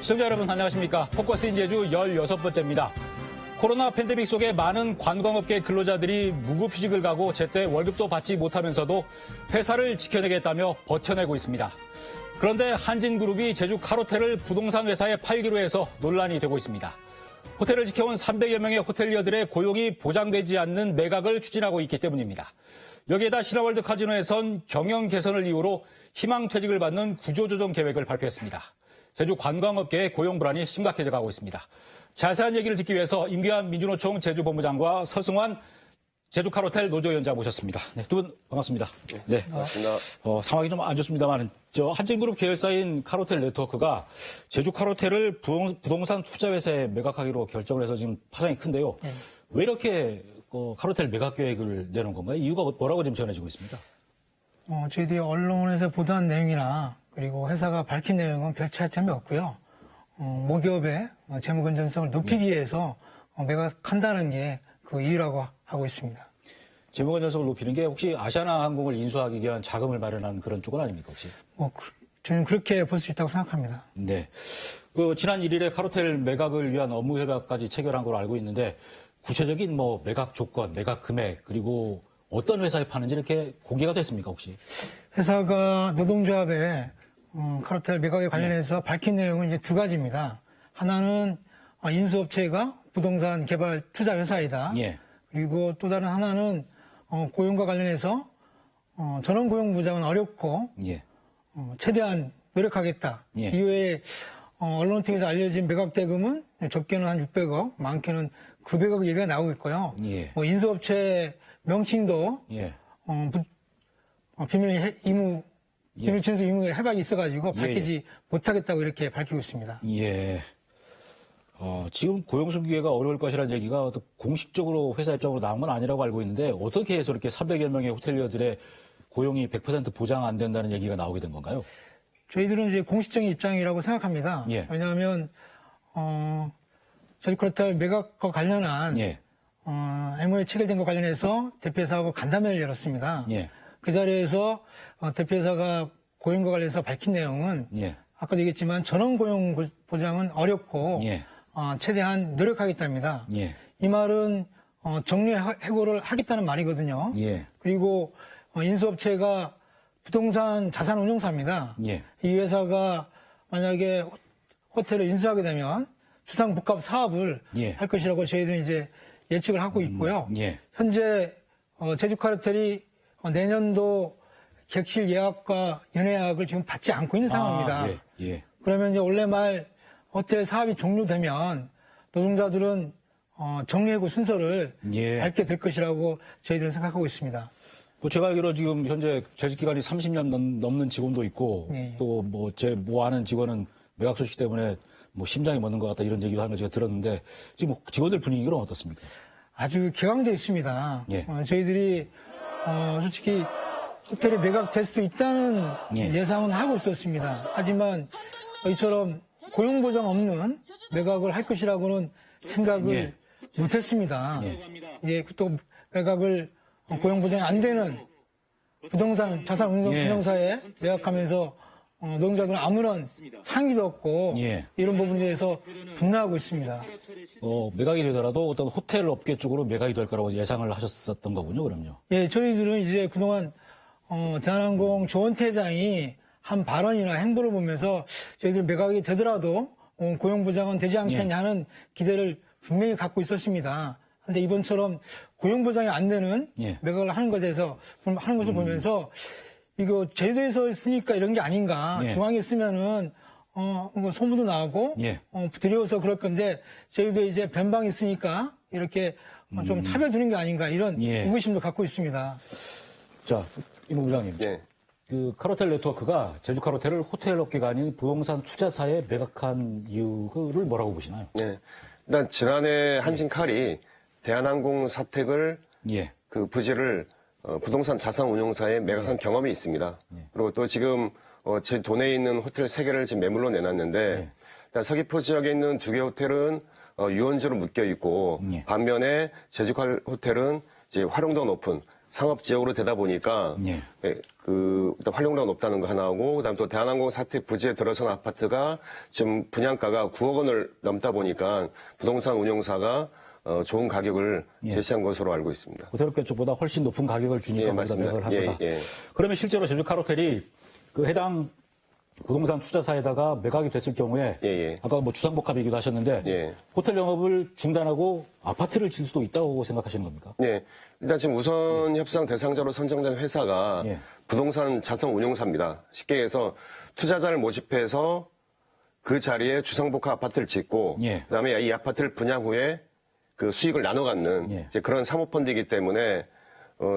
시청자 여러분 안녕하십니까. 포커스인 제주 16번째입니다. 코로나 팬데믹 속에 많은 관광업계 근로자들이 무급휴직을 가고 제때 월급도 받지 못하면서도 회사를 지켜내겠다며 버텨내고 있습니다. 그런데 한진그룹이 제주 카로텔을 부동산 회사에 팔기로 해서 논란이 되고 있습니다. 호텔을 지켜온 300여 명의 호텔리어들의 고용이 보장되지 않는 매각을 추진하고 있기 때문입니다. 여기에다 신화월드 카지노에선 경영 개선을 이유로 희망퇴직을 받는 구조조정 계획을 발표했습니다. 제주 관광업계의 고용 불안이 심각해져 가고 있습니다. 자세한 얘기를 듣기 위해서 임기환 민주노총 제주본부장과 서승환 제주카로텔 노조위원장 모셨습니다. 네, 두 분 반갑습니다. 네, 반갑습니다. 상황이 좀 안 좋습니다만 한진그룹 계열사인 카로텔 네트워크가 제주카로텔을 부동산 투자회사에 매각하기로 결정을 해서 지금 파장이 큰데요. 네. 왜 이렇게 카로텔 매각 계획을 내놓은 건가요? 이유가 뭐라고 지금 전해지고 있습니다. 저희들이 언론에서 보도한 내용이나 그리고 회사가 밝힌 내용은 별 차이점이 없고요. 모기업의 재무 건전성을 높이기 위해서 매각한다는 게 그 이유라고 하고 있습니다. 재무 건전성을 높이는 게 혹시 아시아나 항공을 인수하기 위한 자금을 마련한 그런 쪽은 아닙니까 혹시? 저는 그렇게 볼 수 있다고 생각합니다. 네. 지난 1일에 카로텔 매각을 위한 업무 협약까지 체결한 걸로 알고 있는데 구체적인 매각 조건, 매각 금액 그리고 어떤 회사에 파는지 이렇게 공개가 됐습니까 혹시? 회사가 노동조합의 카로텔 매각에 관련해서 밝힌 내용은 이제 두 가지입니다. 하나는 인수업체가 부동산 개발 투자 회사이다. 예. 그리고 또 다른 하나는 고용과 관련해서 전원 고용 보장은 어렵고 예. 최대한 노력하겠다. 예. 이후에 언론 통해서 알려진 매각 대금은 적게는 한 600억, 많게는 900억 얘기가 나오고 있고요. 예. 인수업체 명칭도 예. 비밀 임무, 예. 비밀 진술 의무에 해박이 있어가지고 예. 밝히지 못하겠다고 이렇게 밝히고 있습니다. 예. 지금 고용성 기회가 어려울 것이라는 얘기가 공식적으로 회사 입장으로 나온 건 아니라고 알고 있는데 어떻게 해서 이렇게 300여 명의 호텔리어들의 고용이 100% 보장 안 된다는 얘기가 나오게 된 건가요? 저희들은 이제 공식적인 입장이라고 생각합니다. 예. 왜냐하면 제주카로텔 매각과 관련한 예. MO에 체결된 것 관련해서 대표회사하고 간담회를 열었습니다. 예. 그 자리에서 대표회사가 고용과 관련해서 밝힌 내용은 예. 아까도 얘기했지만 전원 고용 보장은 어렵고 예. 최대한 노력하겠답니다. 예. 이 말은 정리 해고를 하겠다는 말이거든요. 예. 그리고 인수업체가 부동산 자산 운용사입니다. 예. 이 회사가 만약에 호텔을 인수하게 되면 주상복합 사업을 예. 할 것이라고 저희들은 이제 예측을 하고 있고요. 예. 현재 제주카로텔이 내년도 객실 예약과 연회약을 지금 받지 않고 있는 상황입니다. 예. 예. 그러면 이제 올해 말 호텔 사업이 종료되면 노동자들은 정리해고 순서를 예. 밟게 될 것이라고 저희들은 생각하고 있습니다. 제가 알기로 지금 현재 재직 기간이 30년 넘는 직원도 있고 네. 또 제 아는 직원은 매각 소식 때문에 심장이 멎는 것 같다 이런 얘기도 하는 거 제가 들었는데 지금 직원들 분위기는 어떻습니까? 아주 격앙돼 있습니다. 예. 저희들이 솔직히 호텔이 매각될 수도 있다는 예. 예상은 하고 있었습니다. 하지만 이처럼 고용보장 없는 매각을 할 것이라고는 생각을 예. 못했습니다. 예. 이제 또 매각을 고용보장이 안 되는 부동산 자산 예. 운용사에 매각하면서 노동자들은 아무런 상의도 없고 예. 이런 부분에 대해서 분노하고 있습니다. 매각이 되더라도 어떤 호텔 업계 쪽으로 매각이 될 거라고 예상을 하셨었던 거군요, 그럼요. 예, 저희들은 이제 그동안 대한항공 조원태 회장이 한 발언이나 행보를 보면서 저희들 매각이 되더라도 고용보장은 되지 않겠냐 하는 기대를 분명히 갖고 있었습니다. 그런데 이번처럼 고용보장이 안 되는 예. 매각을 하는 것에 대해서 하는 것을 보면서 이거 제주도에서 쓰니까 이런 게 아닌가. 예. 중앙에 쓰면은 소문도 나고 예. 두려워서 그럴 건데 제주도에 이제 변방이 쓰니까 이렇게 좀 차별 두는 게 아닌가 이런 예. 의구심도 갖고 있습니다. 자, 임 본부장님. 예. 카로텔 네트워크가 제주 카로텔을 호텔 업계가 아닌 부동산 투자사에 매각한 이유를 뭐라고 보시나요? 네. 일단 지난해 한진칼이 대한항공 사택을 예. 그 부지를 부동산 자산 운용사에 매각한 경험이 있습니다. 그리고 또 지금 제 돈에 있는 호텔 3개를 지금 매물로 내놨는데 일단 서귀포 지역에 있는 2개 호텔은 유원지로 묶여 있고 반면에 제주칼 호텔은 이제 활용도가 높은 상업 지역으로 되다 보니까 예. 일단 활용도가 높다는 거 하나하고 그다음 또 대한항공 사태 부지에 들어선 아파트가 지금 분양가가 9억 원을 넘다 보니까 부동산 운용사가 좋은 가격을 제시한 것으로 알고 있습니다. 호텔업계 쪽보다 훨씬 높은 가격을 주니까 예, 거기다 맞습니다. 매각을 하소다. 예, 예. 그러면 실제로 제주 카로텔이 그 해당 부동산 투자사에다가 매각이 됐을 경우에 예, 예. 아까 뭐 주상복합이기도 하셨는데 예. 호텔 영업을 중단하고 아파트를 질 수도 있다고 생각하시는 겁니까? 네. 일단 지금 우선 협상 대상자로 선정된 회사가 예. 부동산 자산 운용사입니다. 쉽게 해서 투자자를 모집해서 그 자리에 주상복합 아파트를 짓고 예. 그다음에 이 아파트를 분양 후에 그 수익을 나눠 갖는 예. 이제 그런 사모펀드이기 때문에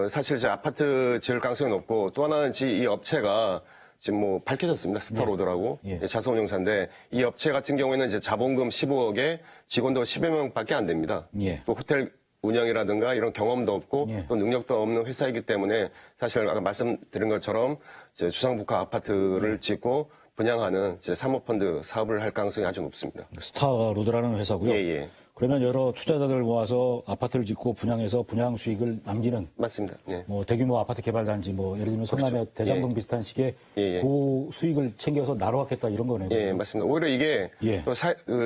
사실 이제 아파트 지을 가능성이 높고 또 하나는 이 업체가 지금 뭐 밝혀졌습니다. 스타로드라고 예. 자산 운용사인데 이 업체 같은 경우에는 이제 자본금 15억에 직원도 10여 명밖에 안 됩니다. 예. 또 호텔 운영이라든가 이런 경험도 없고 예. 또 능력도 없는 회사이기 때문에 사실 아까 말씀드린 것처럼 이제 주상복합 아파트를 짓고 분양하는 이제 사모펀드 사업을 할 가능성이 아주 높습니다. 스타로드라는 회사고요. 예, 예. 그러면 여러 투자자들 모아서 아파트를 짓고 분양해서 분양 수익을 남기는 맞습니다. 예. 뭐 대규모 아파트 개발 단지 뭐 예를 들면 성남의 그렇죠. 대장동 예. 비슷한 식의 예, 예. 그 수익을 챙겨서 나눠왔겠다 이런 거네요. 예, 맞습니다. 오히려 이게 예. 또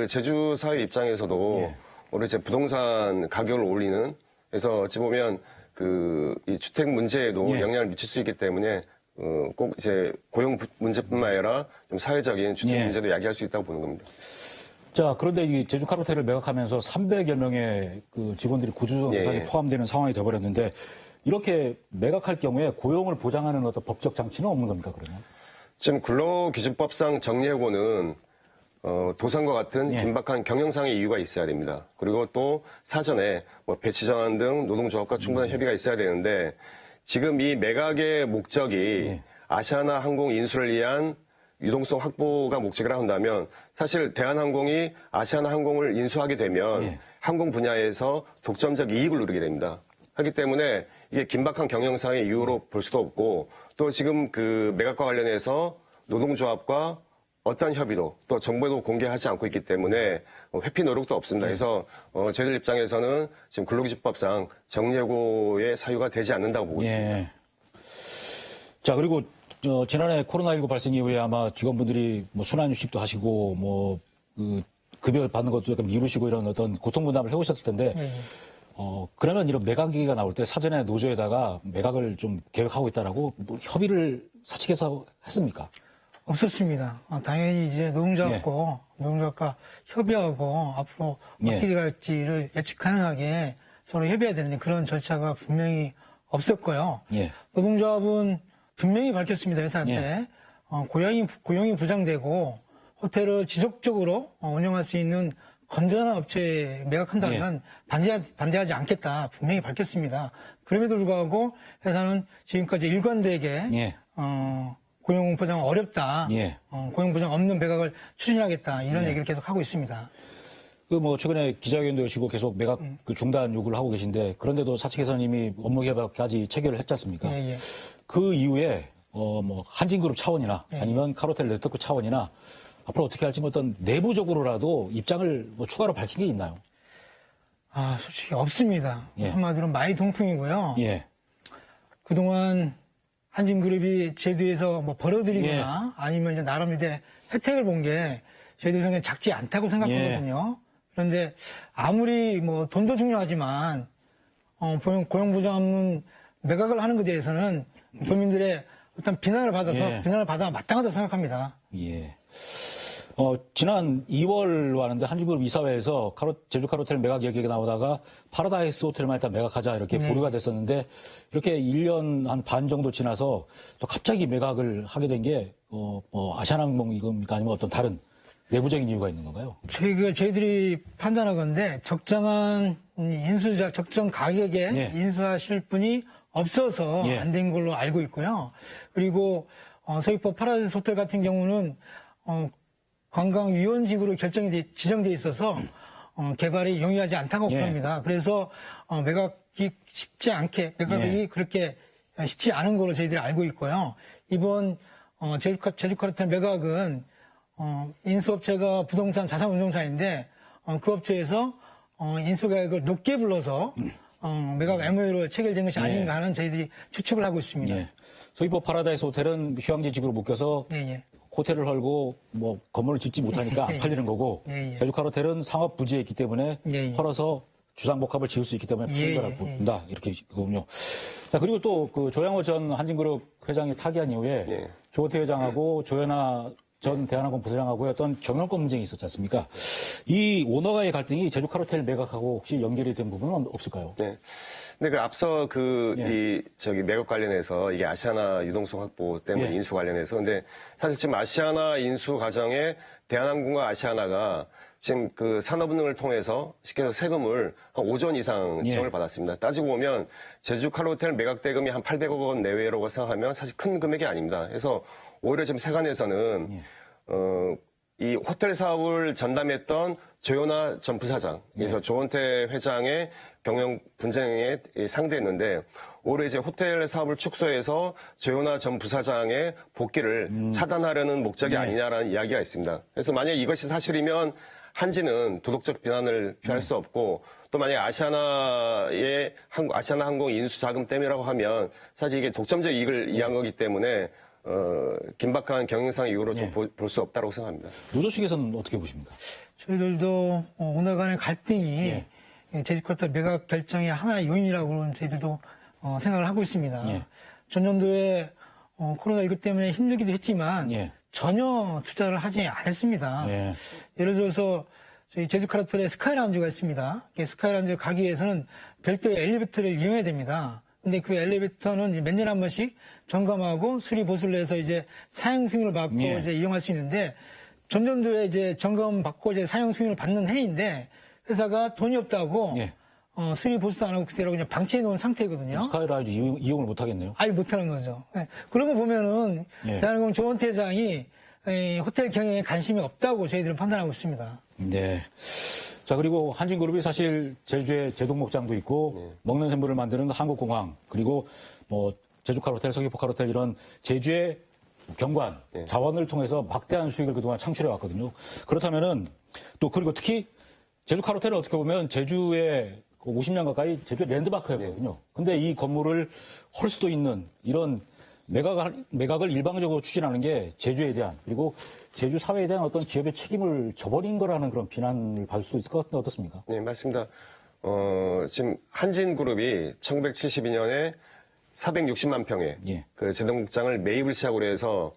제주 사회 입장에서도 예. 오히려 이제 부동산 가격을 올리는 그래서 어찌 보면 이 주택 문제에도 예. 영향을 미칠 수 있기 때문에 꼭 이제 고용 문제뿐만 아니라 좀 사회적인 주택 예. 문제도 야기할 수 있다고 보는 겁니다. 자, 그런데 이 제주 카로텔을 매각하면서 300여 명의 그 직원들이 구조조정상에 예. 포함되는 상황이 돼버렸는데 이렇게 매각할 경우에 고용을 보장하는 어떤 법적 장치는 없는 겁니까, 그러면? 지금 근로기준법상 정리해고는 도산과 같은 예. 긴박한 경영상의 이유가 있어야 됩니다. 그리고 또 사전에 뭐 배치 전환 등 노동조합과 충분한 협의가 있어야 되는데 지금 이 매각의 목적이 예. 아시아나 항공 인수를 위한 유동성 확보가 목적이라 한다면 사실 대한항공이 아시아나 항공을 인수하게 되면 예. 항공 분야에서 독점적 이익을 누리게 됩니다. 하기 때문에 이게 긴박한 경영상의 이유로 볼 수도 없고 또 지금 그 매각과 관련해서 노동조합과 어떤 협의도 또 정보도 공개하지 않고 있기 때문에 회피 노력도 없습니다. 그래서 저희들 입장에서는 지금 근로기준법상 정리해고의 사유가 되지 않는다고 보고 있습니다. 예. 자, 그리고 지난해 코로나19 발생 이후에 아마 직원분들이 뭐 순환휴식도 하시고 뭐 그 급여 받는 것도 약간 미루시고 이런 어떤 고통 분담을 해오셨을 텐데 예, 예. 그러면 이런 매각 얘기가 나올 때 사전에 노조에다가 매각을 좀 계획하고 있다라고 뭐 협의를 사측에서 했습니까? 없었습니다. 당연히 이제 노동조합과 협의하고 앞으로 예. 어떻게 갈지를 예측 가능하게 서로 협의해야 되는데 그런 절차가 분명히 없었고요. 예. 노동조합은 분명히 밝혔습니다. 회사한테. 예. 고용이 보장되고 호텔을 지속적으로 운영할 수 있는 건전한 업체에 매각한다면 반대하지 않겠다. 분명히 밝혔습니다. 그럼에도 불구하고 회사는 지금까지 일관되게 예. 고용 보장 어렵다. 예. 고용 보장 없는 매각을 추진하겠다. 이런 얘기를 계속 하고 있습니다. 그 뭐 최근에 기자회견도 여시고 계속 매각 그 중단 요구를 하고 계신데 그런데도 사측에서는 이미 업무 개발까지 체결을 했지 않습니까? 예, 예. 그 이후에 뭐 한진그룹 차원이나 예. 아니면 카로텔 네트워크 차원이나 앞으로 어떻게 할지 뭐 어떤 내부적으로라도 입장을 뭐 추가로 밝힌 게 있나요? 솔직히 없습니다. 예. 한마디로 마이 동풍이고요. 예. 그동안 한진그룹이 제도에서 뭐 벌어들이거나 아니면 이제 나름 이제 혜택을 본 게 저희들 생각에 작지 않다고 생각하거든요. 그런데 아무리 뭐 돈도 중요하지만 고용 보장 없는 매각을 하는 것에 대해서는 도민들의 어떤 비난을 받아서 예. 비난을 받아 마땅하다고 생각합니다. 예. 지난 2월 왔는데 한진그룹 이사회에서 제주 카로텔 매각 얘기가 나오다가 파라다이스 호텔만 일단 매각하자 이렇게 보류가 됐었는데 이렇게 1년 한 반 정도 지나서 또 갑자기 매각을 하게 된 게 아시아나항공입니까 아니면 어떤 다른 내부적인 이유가 있는 건가요? 저희들이 판단하건데 적정한 적정 가격에 예. 인수하실 분이 없어서 예. 안 된 걸로 알고 있고요. 그리고 서귀포 파라다이스 호텔 같은 경우는 관광위원직으로 지정돼 있어서 개발이 용이하지 않다고 예. 봅니다. 그래서 매각이 예. 그렇게 쉽지 않은 걸로 저희들이 알고 있고요. 이번 제주 카로텔 매각은 인수업체가 부동산 자산운용사인데 그 업체에서 인수가액을 높게 불러서 매각 MOU로 체결된 것이 예. 아닌가 하는 저희들이 추측을 하고 있습니다. 예. 소위 뭐 파라다이스 호텔은 휴양지직으로 묶여서 예, 예. 호텔을 헐고 뭐 건물을 짓지 못하니까 안 팔리는 거고 예, 예. 제주카 호텔은 상업 부지에 있기 때문에 예, 예. 헐어서 주상복합을 지을 수 있기 때문에 예, 팔린 거라고 예, 예. 본다 이렇게 있군요. 자 그리고 또 그 조양호 전 한진그룹 회장이 타계한 이후에 예. 조호태 회장하고 조현아 전 대한항공 부사장하고의 어떤 경영권 문제가 있었지 않습니까? 이 오너와의 갈등이 제주카 호텔 매각하고 혹시 연결이 된 부분은 없을까요? 네. 근데 그 앞서 예. 매각 관련해서 이게 아시아나 유동성 확보 때문에 예. 인수 관련해서 근데 사실 지금 아시아나 인수 과정에 대한항공과 아시아나가 지금 그 산업은행을 통해서 쉽게 해서 세금을 한 5조 원 이상 예. 지원을 받았습니다. 따지고 보면 제주 카르호텔 매각 대금이 한 800억 원 내외라고 생각하면 사실 큰 금액이 아닙니다. 그래서 오히려 지금 세관에서는 이 호텔 사업을 전담했던 조현아 전 부사장, 그래서 조원태 회장의 경영 분쟁에 상대했는데 올해 이제 호텔 사업을 축소해서 조현아 전 부사장의 복귀를 차단하려는 목적이 아니냐라는 이야기가 있습니다. 그래서 만약 이것이 사실이면 한지는 도덕적 비난을 피할 수 없고 또 만약 아시아나 항공 인수 자금 때문이라고 하면 사실 이게 독점적 이익을 이해한 거기 때문에 긴박한 경영상 이유로 좀 볼 수 없다고 생각합니다. 노조 측에서는 어떻게 보십니까? 저희들도 오늘 간의 갈등이 예. 제주코스터 매각 결정의 하나의 요인이라고는 저희들도 생각을 하고 있습니다. 예. 전년도에 코로나19 때문에 힘들기도 했지만 예. 전혀 투자를 하지 않았습니다. 예. 예를 들어서 저희 제주카르텔에 스카이라운지가 있습니다. 스카이라운지 가기 위해서는 별도의 엘리베이터를 이용해야 됩니다. 근데 그 엘리베이터는 몇 년에 한 번씩 점검하고 수리 보수를 해서 이제 사용 승인을 받고 예. 이제 이용할 수 있는데 전년도에 이제 점검 받고 이제 사용 승인을 받는 해인데 회사가 돈이 없다고 예. 수리 보수도 안 하고 그대로 그냥 방치해 놓은 상태거든요. 스카이라이즈 이용을 못 하겠네요. 아예 못하는 거죠. 네. 그런 거 보면은 예. 대한항공 조원태 회장이 호텔 경영에 관심이 없다고 저희들은 판단하고 있습니다. 네. 자, 그리고 한진그룹이 사실 제주에 제동목장도 있고 먹는 샘물을 만드는 한국공항 그리고 뭐 제주카르호텔, 서귀포카르호텔 이런 제주의 경관, 자원을 통해서 막대한 수익을 그동안 창출해 왔거든요. 그렇다면은 또 그리고 특히 제주카르호텔은 어떻게 보면 제주의 50년 가까이 제주의 랜드마크였거든요. 근데 이 건물을 헐 수도 있는 이런 매각을 일방적으로 추진하는 게 제주에 대한 그리고 제주 사회에 대한 어떤 기업의 책임을 져버린 거라는 그런 비난을 받을 수도 있을 것 같은데 어떻습니까? 네, 맞습니다. 지금 한진그룹이 1972년에 460만 평의 예. 그 제동국장을 매입을 시작으로 해서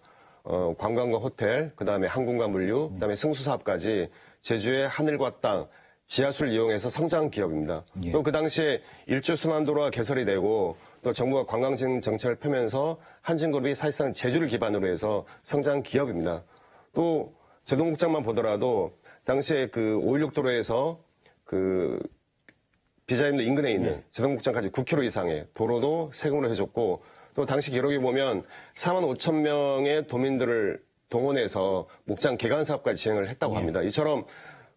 관광과 호텔, 그다음에 항공과 물류, 그다음에 승수 사업까지 제주의 하늘과 땅, 지하수를 이용해서 성장 기업입니다. 예. 또 그 당시에 일주 순환도로가 개설이 되고 또 정부가 관광진 정책을 펴면서 한진그룹이 사실상 제주를 기반으로 해서 성장 기업입니다. 또 제동국장만 보더라도 당시에 그 516도로에서 그 비자임도 인근에 있는 제동국장까지 9km 이상의 도로도 세금으로 해줬고 또 당시 기록에 보면 4만 5천 명의 도민들을 동원해서 목장 개간 사업까지 진행을 했다고 합니다. 이처럼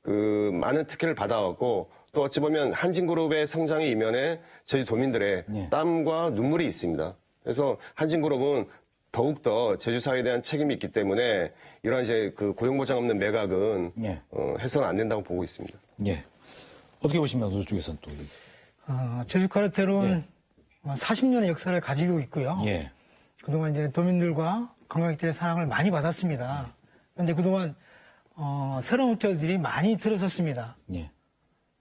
그 많은 특혜를 받아왔고 또 어찌 보면 한진그룹의 성장의 이면에 저희 도민들의 땀과 눈물이 있습니다. 그래서 한진그룹은 더욱더 제주사회에 대한 책임이 있기 때문에 이런 이제 그 고용보장 없는 매각은 해서는 안 된다고 보고 있습니다. 예. 어떻게 보십니까? 노조 쪽에서는 또. 제주카르텔은 40년의 역사를 가지고 있고요. 예. 그동안 이제 도민들과 관광객들의 사랑을 많이 받았습니다. 그런데 그동안 새로운 호텔들이 많이 들어섰습니다. 예.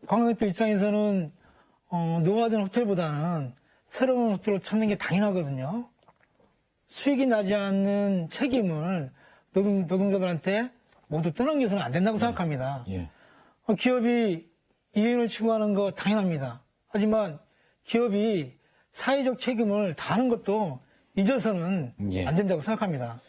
관광객들 입장에서는 노후화된 호텔보다는 새로운 호텔을 찾는 게 당연하거든요. 수익이 나지 않는 책임을 노동자들한테 모두 떠넘겨서는 안 된다고 생각합니다. 예. 기업이 이윤을 추구하는 거 당연합니다. 하지만 기업이 사회적 책임을 다하는 것도 잊어서는 안 된다고 생각합니다.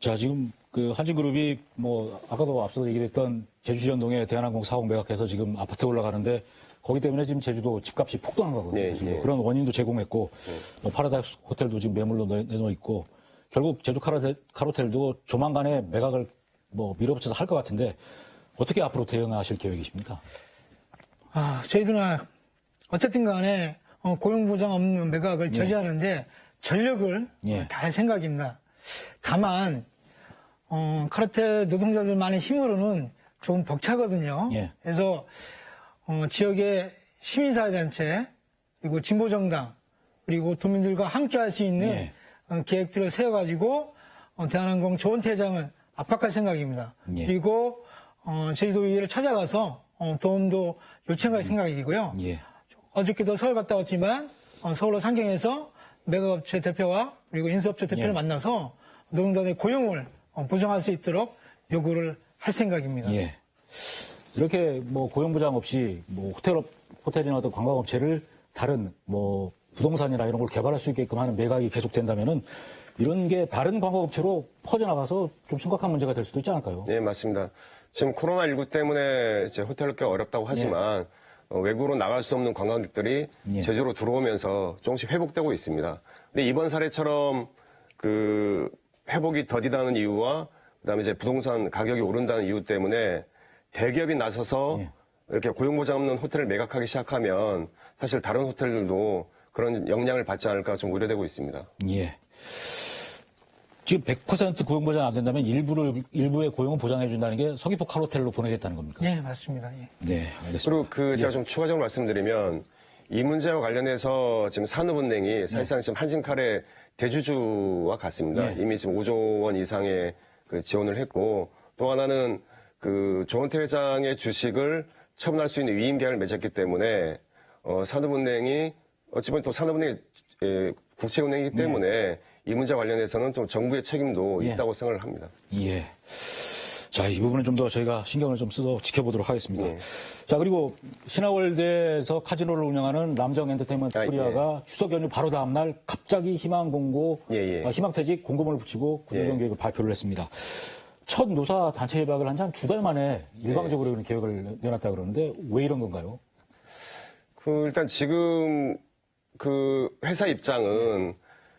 자, 지금 그 한진그룹이 뭐 아까도 앞서서 얘기했던 제주지연동에 대한항공 사옥 매각해서 지금 아파트에 올라가는데 거기 때문에 지금 제주도 집값이 폭등한 거거든요. 지금 그런 원인도 제공했고 뭐 파라다이스 호텔도 지금 매물로 내놓아 있고 결국 제주 카르호텔도 조만간에 매각을 뭐 밀어붙여서 할 것 같은데 어떻게 앞으로 대응하실 계획이십니까? 저희들은 어쨌든 간에 고용보장 없는 매각을 저지하는데 전력을 다할 생각입니다. 다만 카르텔 노동자들만의 힘으로는 조금 벅차거든요. 그래서 지역의 시민사회단체 그리고 진보정당, 그리고 도민들과 함께 할 수 있는 예. 계획들을 세워가지고 대한항공 조은퇴장을 압박할 생각입니다. 예. 그리고 제주도의회를 찾아가서 도움도 요청할 생각이고요. 예. 어저께도 서울 갔다 왔지만 서울로 상경해서 메가업체 대표와 그리고 인수업체 대표를 예. 만나서 노동자들의 고용을 보장할 수 있도록 요구를 할 생각입니다. 예. 이렇게 뭐 고용부장 없이 뭐 호텔이나 어떤 관광업체를 다른 뭐 부동산이나 이런 걸 개발할 수 있게끔 하는 매각이 계속된다면은 이런 게 다른 관광업체로 퍼져나가서 좀 심각한 문제가 될 수도 있지 않을까요? 네, 맞습니다. 지금 코로나19 때문에 이제 호텔 꽤 어렵다고 하지만 외국으로 나갈 수 없는 관광객들이 예. 제주로 들어오면서 조금씩 회복되고 있습니다. 근데 이번 사례처럼 그 회복이 더디다는 이유와 그다음에 이제 부동산 가격이 오른다는 이유 때문에 대기업이 나서서 예. 이렇게 고용보장 없는 호텔을 매각하기 시작하면 사실 다른 호텔들도 그런 영향을 받지 않을까 좀 우려되고 있습니다. 예. 지금 100% 고용보장 안 된다면 일부의 고용을 보장해준다는 게 서귀포 칼호텔로 보내겠다는 겁니까? 네, 맞습니다. 예. 네, 알겠습니다. 그리고 제가 좀 추가적으로 말씀드리면 이 문제와 관련해서 지금 산업은행이 사실상 지금 한진칼의 대주주와 같습니다. 예. 이미 지금 5조 원 이상의 그 지원을 했고 또 하나는 그 조은태 회장의 주식을 처분할 수 있는 위임 계약을 맺었기 때문에 산업은행이 어찌 보면 또 산업은행이 국채은행이기 때문에 이 문제 관련해서는 좀 정부의 책임도 예. 있다고 생각을 합니다. 예. 자, 이 부분은 좀 더 저희가 신경을 좀 써서 지켜보도록 하겠습니다. 예. 자, 그리고 신화월드에서 카지노를 운영하는 남정 엔터테인먼트 코리아가 추석 연휴 바로 다음날 갑자기 희망 공고, 예, 예. 희망퇴직 공고문을 붙이고 구조조정 계획을 발표를 했습니다. 첫 노사 단체 협약을 한 지 한 2달 만에 일방적으로 그런 계획을 내놨다 그러는데 왜 이런 건가요? 일단 지금 그 회사 입장은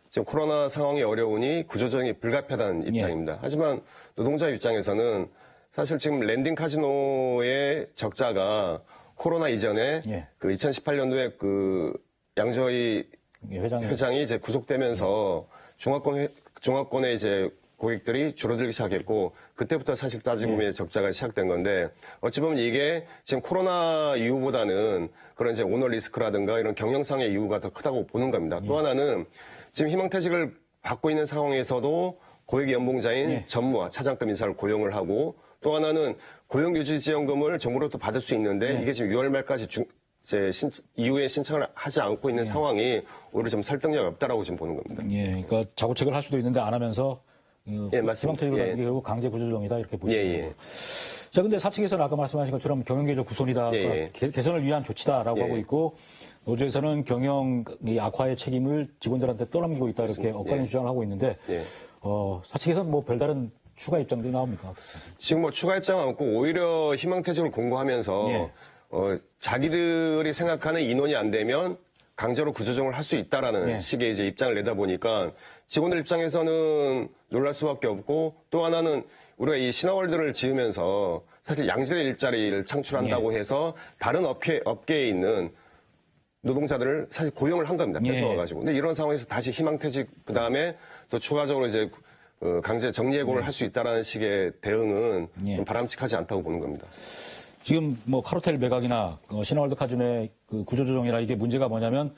지금 코로나 상황이 어려우니 구조조정이 불가피하다는 입장입니다. 하지만 노동자 입장에서는 사실 지금 랜딩 카지노의 적자가 코로나 이전에 예. 그 2018년도에 그 양저희 회장이 이제 구속되면서 중화권의 이제 고객들이 줄어들기 시작했고 그때부터 사실 따지고 보면 적자가 시작된 건데 어찌 보면 이게 지금 코로나 이후보다는 그런 이제 오너 리스크라든가 이런 경영상의 이유가 더 크다고 보는 겁니다. 또 하나는 지금 희망퇴직을 받고 있는 상황에서도 고액 연봉자인 전무와 차장급 인사를 고용을 하고 또 하나는 고용유지지원금을 정부로부터 받을 수 있는데 이게 지금 6월 말까지 이후에 신청을 하지 않고 있는 상황이 오히려 좀 설득력이 없다라고 지금 보는 겁니다. 예, 그러니까 자구책을 할 수도 있는데 안 하면서 예, 맞습니다. 희망퇴직을 하는 게 결국 강제 구조조정이다 이렇게 보시는 거고. 자, 근데 사측에서는 아까 말씀하신 것처럼 경영계조 구손이다, 개선을 위한 조치다라고 하고 있고 노조에서는 경영 악화의 책임을 직원들한테 떠넘기고 있다 이렇게 엇갈린 주장을 하고 있는데 사측에서는 뭐 별다른 추가 입장들이 나옵니까? 지금 뭐 추가 입장은 없고 오히려 희망퇴직을 공고하면서 자기들이 생각하는 인원이 안 되면 강제로 구조조정을 할 수 있다라는 식의 이제 입장을 내다 보니까 직원들 입장에서는 놀랄 수밖에 없고 또 하나는 우리가 이 신화월드를 지으면서 사실 양질의 일자리를 창출한다고 해서 다른 업계에 있는 노동자들을 사실 고용을 한 겁니다. 뺏어와가지고. 근데 이런 상황에서 다시 희망퇴직 그다음에 또 추가적으로 이제 강제 정리해고를 할 수 있다라는 식의 대응은 좀 바람직하지 않다고 보는 겁니다. 지금 뭐 카로텔 매각이나 신화월드 카지노의 그 구조조정이나 이게 문제가 뭐냐면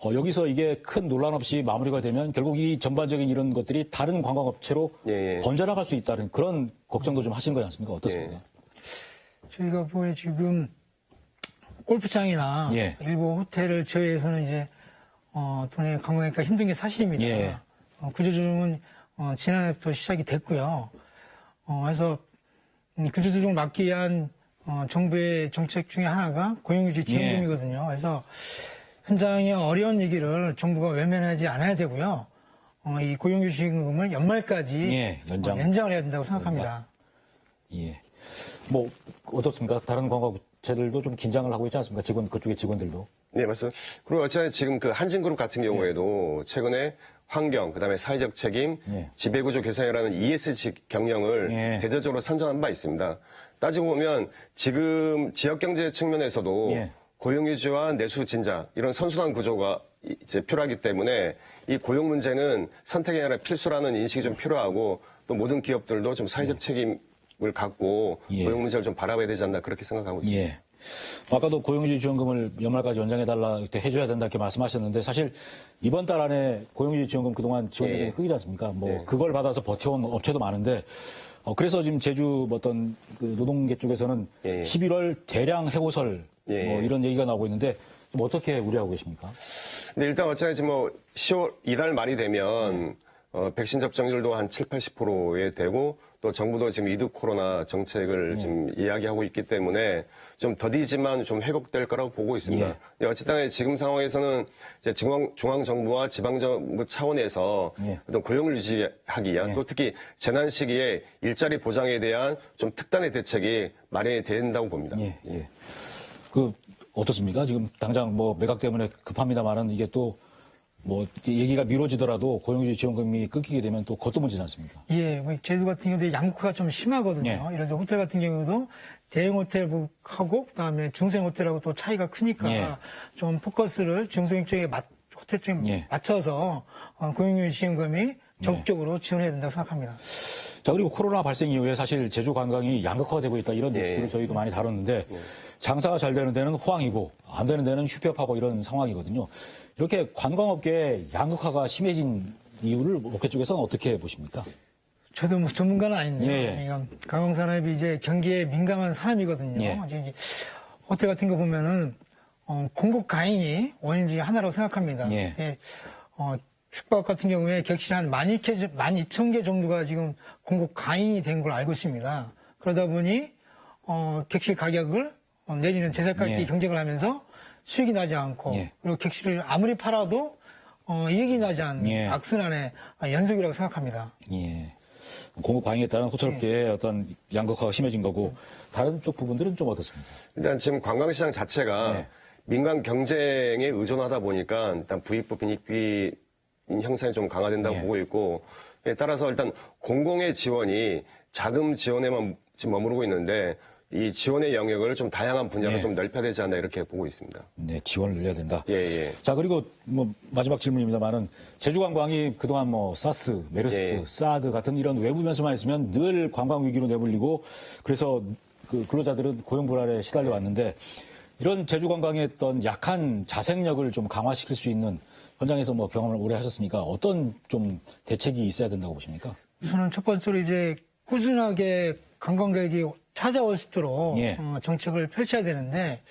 여기서 이게 큰 논란 없이 마무리가 되면 결국 이 전반적인 이런 것들이 다른 관광업체로 번져나갈 수 있다는 그런 걱정도 좀 하시는 거지 않습니까? 어떻습니까? 저희가 보면 지금 골프장이나 일부 호텔을 저희에서는 이제 돈에 관광하니까 힘든 게 사실입니다. 구조조정은 지난해부터 시작이 됐고요. 그래서 구조조정을 막기 위한 정부의 정책 중에 하나가 고용유지 지원금이거든요. 그래서 현장의 어려운 얘기를 정부가 외면하지 않아야 되고요. 이 고용유지금을 연말까지 연장을 해야 된다고 생각합니다. 예. 뭐 어떻습니까? 다른 관광업체들도 좀 긴장을 하고 있지 않습니까? 그쪽의 직원들도. 네, 맞습니다. 그리고 어차피 지금 그 한진그룹 같은 경우에도 최근에 환경, 그다음에 사회적 책임, 지배구조 개선이라는 ESG 경영을 대대적으로 선전한 바 있습니다. 따지고 보면 지금 지역경제 측면에서도 고용유지와 내수 진작 이런 선순환 구조가 이제 필요하기 때문에 이 고용 문제는 선택이 아니라 필수라는 인식이 좀 필요하고 또 모든 기업들도 좀 사회적 책임을 갖고 고용 문제를 좀 바라봐야 되지 않나 그렇게 생각하고 있습니다. 아까도 고용유지 지원금을 연말까지 연장해달라 이렇게 해줘야 된다 이렇게 말씀하셨는데 사실 이번 달 안에 고용유지 지원금 그동안 지원금이 예. 끄이지 않습니까? 뭐 예. 그걸 받아서 버텨온 업체도 많은데 그래서 지금 제주 어떤 그 노동계 쪽에서는 예. 11월 대량 해고설 예. 뭐 이런 얘기가 나오고 있는데 좀 어떻게 우려하고 계십니까? 근데 일단 어쨌든 지금 뭐 10월 이달 말이 되면 백신 접종률도 한 7, 80%에 되고 또 정부도 지금 위드 코로나 정책을 지금 이야기하고 있기 때문에 좀 더디지만 좀 회복될 거라고 보고 있습니다. 예. 근데 어쨌든 지금 상황에서는 이제 중앙정부와 지방정부 차원에서 예. 어떤 고용을 유지하기 위한 또 특히 재난 시기에 일자리 보장에 대한 좀 특단의 대책이 마련이 된다고 봅니다. 예, 예. 그 어떻습니까? 지금 당장 뭐 매각 때문에 급합니다만은 이게 또 뭐 얘기가 미뤄지더라도 고용유지 지원금이 끊기게 되면 또 그것도 문제지 않습니까? 예, 뭐 제주 같은 경우도 양극화가 좀 심하거든요. 예. 그래서 호텔 같은 경우도 대형 호텔하고 그다음에 중소형 호텔하고 또 차이가 크니까 예. 좀 포커스를 중소형 쪽에 호텔 쪽에 예. 맞춰서 고용유지 지원금이 적극적으로 지원해야 된다고 생각합니다. 자, 그리고 코로나 발생 이후에 사실 제주 관광이 양극화가 되고 있다 이런 뉴스들을 저희도 많이 다뤘는데 장사가 잘 되는 데는 호황이고 안 되는 데는 휴폐업하고 이런 상황이거든요. 이렇게 관광업계에 양극화가 심해진 이유를 업계 쪽에서는 어떻게 보십니까? 저도 뭐 전문가는 아닌데요. 예. 그러니까 관광산업이 이제 경기에 민감한 산업이거든요. 예. 이제 호텔 같은 거 보면은 공급 과잉이 원인 중에 하나라고 생각합니다. 예. 예, 숙박 같은 경우에 객실 한 12,000개 정도가 지금 공급 과잉이 된 걸 알고 있습니다. 그러다 보니 객실 가격을 내리는 제작가끼리 예. 경쟁을 하면서 수익이 나지 않고 예. 그리고 객실을 아무리 팔아도 이익이 나지 않는 예. 악순환의 연속이라고 생각합니다. 예. 공급 과잉에 따른 호텔업계의 어떤 양극화가 심해진 거고 다른 쪽 부분들은 좀 어떻습니까? 일단 지금 관광시장 자체가 네. 민간 경쟁에 의존하다 보니까 일단 부익부 빈익비 형상이 좀 강화된다고 네. 보고 있고 따라서 일단 공공의 지원이 자금 지원에만 지금 머무르고 있는데 이 지원의 영역을 좀 다양한 분야로 네. 좀 넓혀야 되지 않나 이렇게 보고 있습니다. 네, 지원을 늘려야 된다. 예, 예. 자, 그리고 뭐 마지막 질문입니다만은 제주관광이 그동안 뭐 사스, 메르스, 예. 사드 같은 이런 외부 변수만 있으면 늘 관광 위기로 내몰리고 그래서 그 근로자들은 고용 불안에 시달려 왔는데 이런 제주관광의 어떤 약한 자생력을 좀 강화시킬 수 있는 현장에서 뭐 경험을 오래 하셨으니까 어떤 좀 대책이 있어야 된다고 보십니까? 우선은 첫 번째로 이제 꾸준하게 관광객이 찾아올 수 있도록 예. 정책을 펼쳐야 되는데